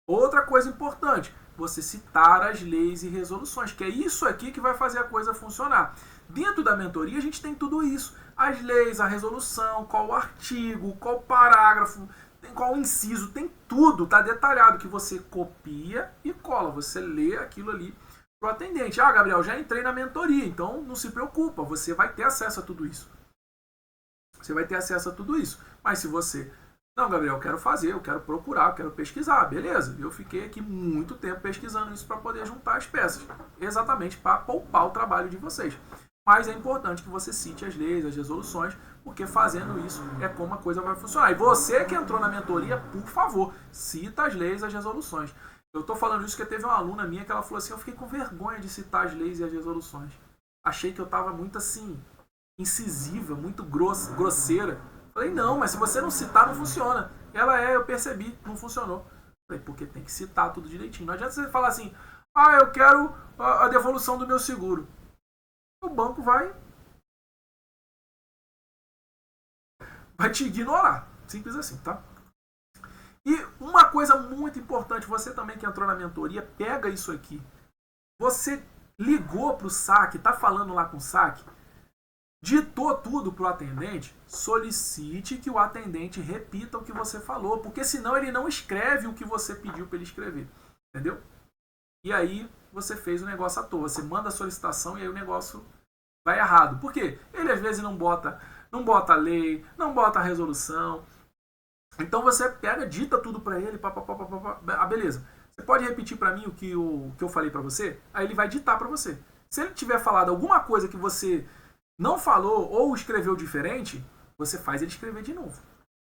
[SPEAKER 1] Outra coisa importante, você citar as leis e resoluções, que é isso aqui que vai fazer a coisa funcionar. Dentro da mentoria a gente tem tudo isso. As leis, a resolução, qual o artigo, qual o parágrafo, qual o inciso, tem tudo, tá detalhado, que você copia e cola. Você lê aquilo ali pro atendente. Ah, Gabriel, já entrei na mentoria, então não se preocupa, você vai ter acesso a tudo isso. Você vai ter acesso a tudo isso. Mas se você... Não, Gabriel, eu quero fazer, eu quero procurar, eu quero pesquisar. Beleza, eu fiquei aqui muito tempo pesquisando isso para poder juntar as peças. Exatamente para poupar o trabalho de vocês. Mas é importante que você cite as leis, as resoluções, porque fazendo isso é como a coisa vai funcionar. E você que entrou na mentoria, por favor, cita as leis e as resoluções. Eu estou falando isso porque teve uma aluna minha que ela falou assim, eu fiquei com vergonha de citar as leis e as resoluções. Achei que eu estava muito assim, incisiva, muito grosseira. Falei, não, mas se você não citar, não funciona. Ela eu percebi, não funcionou. Falei, porque tem que citar tudo direitinho. Não adianta você falar assim, eu quero a devolução do meu seguro. O banco vai te ignorar. Simples assim, tá? E uma coisa muito importante, você também que entrou na mentoria, pega isso aqui. Você ligou para o saque, está falando lá com o saque, ditou tudo para o atendente, solicite que o atendente repita o que você falou, porque senão ele não escreve o que você pediu para ele escrever, entendeu? E aí você fez o negócio à toa, você manda a solicitação e aí o negócio vai errado. Por quê? Ele às vezes não bota a lei, não bota a resolução. Então você pega, dita tudo para ele, beleza. Você pode repetir para mim o que eu falei para você? Aí ele vai ditar para você. Se ele tiver falado alguma coisa que você não falou ou escreveu diferente, você faz ele escrever de novo.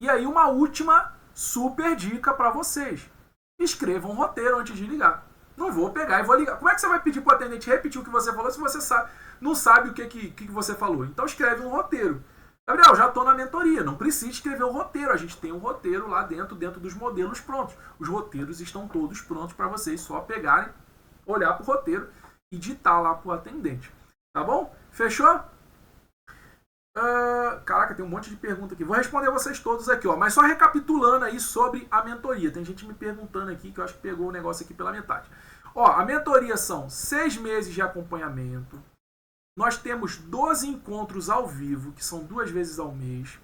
[SPEAKER 1] E aí uma última super dica para vocês. Escreva um roteiro antes de ligar. Não vou pegar e vou ligar. Como é que você vai pedir para o atendente repetir o que você falou se você não sabe o que você falou? Então escreve um roteiro. Gabriel, já estou na mentoria, não precisa escrever um roteiro. A gente tem um roteiro lá dentro dos modelos prontos. Os roteiros estão todos prontos para vocês só pegarem, olhar para o roteiro e ditar lá para o atendente. Tá bom? Fechou? Caraca, tem um monte de pergunta aqui. Vou responder vocês todos aqui, ó. Mas só recapitulando aí sobre a mentoria. Tem gente me perguntando aqui que eu acho que pegou o negócio aqui pela metade. Ó, a mentoria são 6 meses de acompanhamento. Nós temos 12 encontros ao vivo, que são 2 vezes ao mês.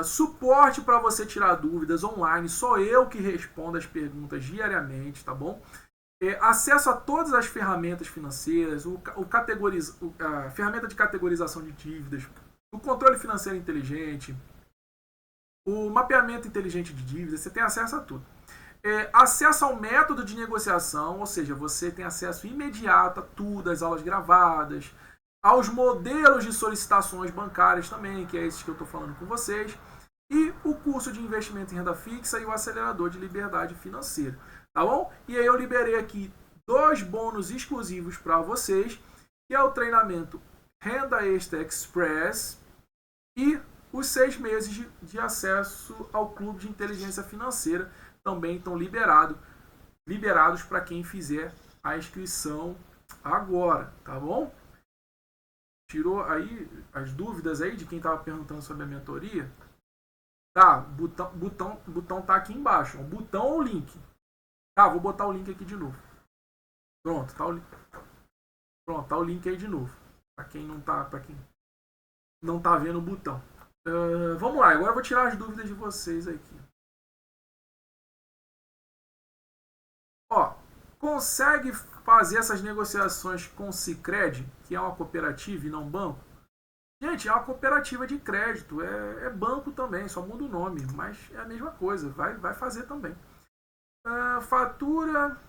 [SPEAKER 1] Suporte para você tirar dúvidas online. Só eu que respondo as perguntas diariamente, tá bom? Acesso a todas as ferramentas financeiras, a ferramenta de categorização de dívidas, o controle financeiro inteligente, o mapeamento inteligente de dívidas, você tem acesso a tudo. Acesso ao método de negociação, ou seja, você tem acesso imediato a tudo, as aulas gravadas, aos modelos de solicitações bancárias também, que é esses que eu estou falando com vocês, e o curso de investimento em renda fixa e o acelerador de liberdade financeira. Tá bom? E aí eu liberei aqui 2 bônus exclusivos para vocês, que é o treinamento Renda Extra Express e os 6 meses de acesso ao Clube de Inteligência Financeira também estão liberados para quem fizer a inscrição agora, tá bom? Tirou aí as dúvidas aí de quem estava perguntando sobre a mentoria? Tá, botão tá aqui embaixo, o botão ou o link. Tá, vou botar o link aqui de novo. Pronto, tá o link aí de novo. Para quem não tá vendo o botão. Vamos lá, agora eu vou tirar as dúvidas de vocês aqui. Ó, consegue fazer essas negociações com o Sicredi, que é uma cooperativa e não banco? Gente, é uma cooperativa de crédito, é banco também, só muda o nome, mas é a mesma coisa, vai fazer também. Fatura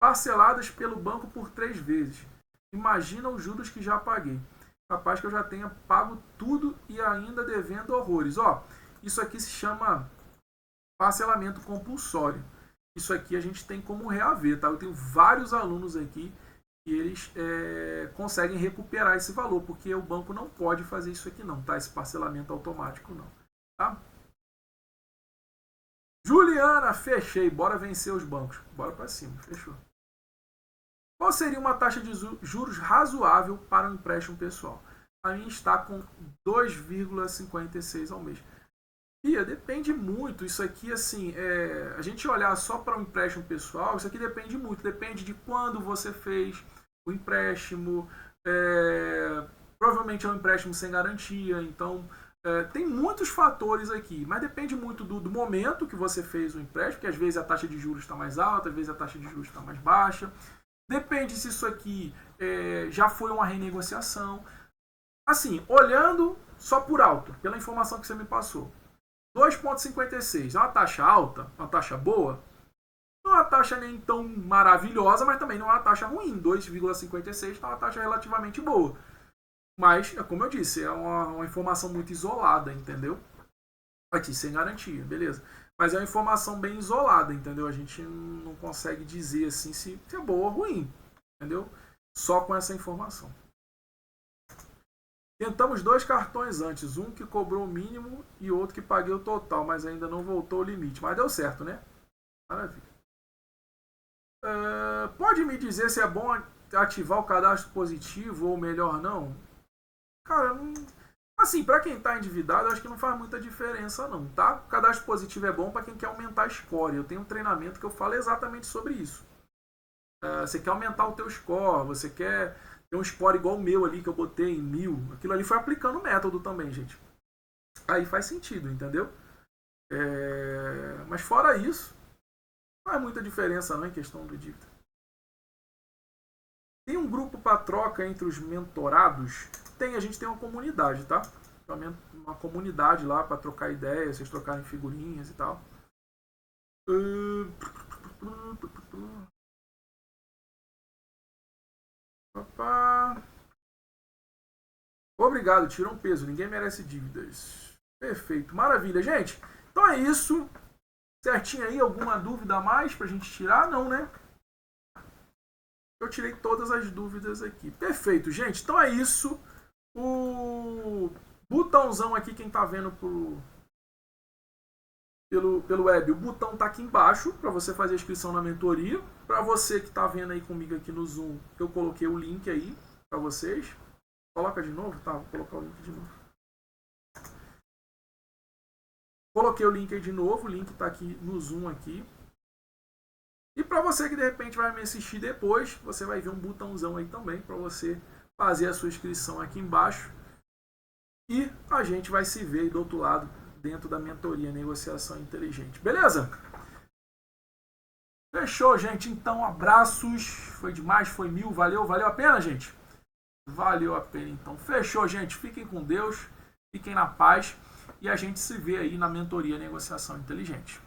[SPEAKER 1] parceladas pelo banco por 3 vezes. Imagina os juros que já paguei. Capaz que eu já tenha pago tudo e ainda devendo horrores. Ó, isso aqui se chama parcelamento compulsório. Isso aqui a gente tem como reaver, tá? Eu tenho vários alunos aqui que eles conseguem recuperar esse valor, porque o banco não pode fazer isso aqui não, tá? Esse parcelamento automático não, tá? Juliana, fechei. Bora vencer os bancos. Bora para cima. Fechou. Qual seria uma taxa de juros razoável para um empréstimo pessoal? A minha está com 2,56 ao mês. Bia, depende muito. Isso aqui, assim, a gente olhar só para um empréstimo pessoal, isso aqui depende muito. Depende de quando você fez o empréstimo. Provavelmente é um empréstimo sem garantia, então... tem muitos fatores aqui, mas depende muito do momento que você fez o empréstimo, que às vezes a taxa de juros está mais alta, às vezes a taxa de juros está mais baixa. Depende se isso aqui já foi uma renegociação. Assim, olhando só por alto, pela informação que você me passou. 2,56 é uma taxa alta, uma taxa boa? Não é uma taxa nem tão maravilhosa, mas também não é uma taxa ruim. 2,56 é uma taxa relativamente boa. Mas, como eu disse, é uma informação muito isolada, entendeu? Aqui, sem garantia, beleza. Mas é uma informação bem isolada, entendeu? A gente não consegue dizer assim se é boa ou ruim, entendeu? Só com essa informação. Tentamos 2 cartões antes, um que cobrou o mínimo e outro que paguei o total, mas ainda não voltou o limite. Mas deu certo, né? Maravilha. Pode me dizer se é bom ativar o cadastro positivo ou melhor não? Cara, não... assim, para quem está endividado, eu acho que não faz muita diferença não, tá? O cadastro positivo é bom para quem quer aumentar a score. Eu tenho um treinamento que eu falo exatamente sobre isso. Você quer aumentar o teu score, você quer ter um score igual o meu ali, que eu botei em 1000. Aquilo ali foi aplicando o método também, gente. Aí faz sentido, entendeu? Mas fora isso, não é muita diferença não em questão do dívida. Tem um grupo para troca entre os mentorados? A gente tem uma comunidade, tá? Uma comunidade lá para trocar ideias, vocês trocarem figurinhas e tal. Obrigado, tirou um peso. Ninguém merece dívidas. Perfeito, maravilha, gente. Então é isso. Certinho aí, alguma dúvida a mais pra gente tirar? Não, né? Eu tirei todas as dúvidas aqui. Perfeito, gente. Então é isso. O botãozão aqui, quem tá vendo pelo web, o botão tá aqui embaixo para você fazer a inscrição na mentoria. Para você que tá vendo aí comigo aqui no Zoom, eu coloquei o link aí para vocês. Coloca de novo, tá? Vou colocar o link de novo. Coloquei o link aí de novo, o link tá aqui no Zoom aqui. E para você que de repente vai me assistir depois, você vai ver um botãozão aí também para você fazer a sua inscrição aqui embaixo. E a gente vai se ver aí do outro lado dentro da mentoria Negociação Inteligente. Beleza? Fechou, gente. Então, abraços. Foi demais, foi 1000. Valeu a pena, gente? Valeu a pena, então. Fechou, gente. Fiquem com Deus. Fiquem na paz. E a gente se vê aí na mentoria Negociação Inteligente.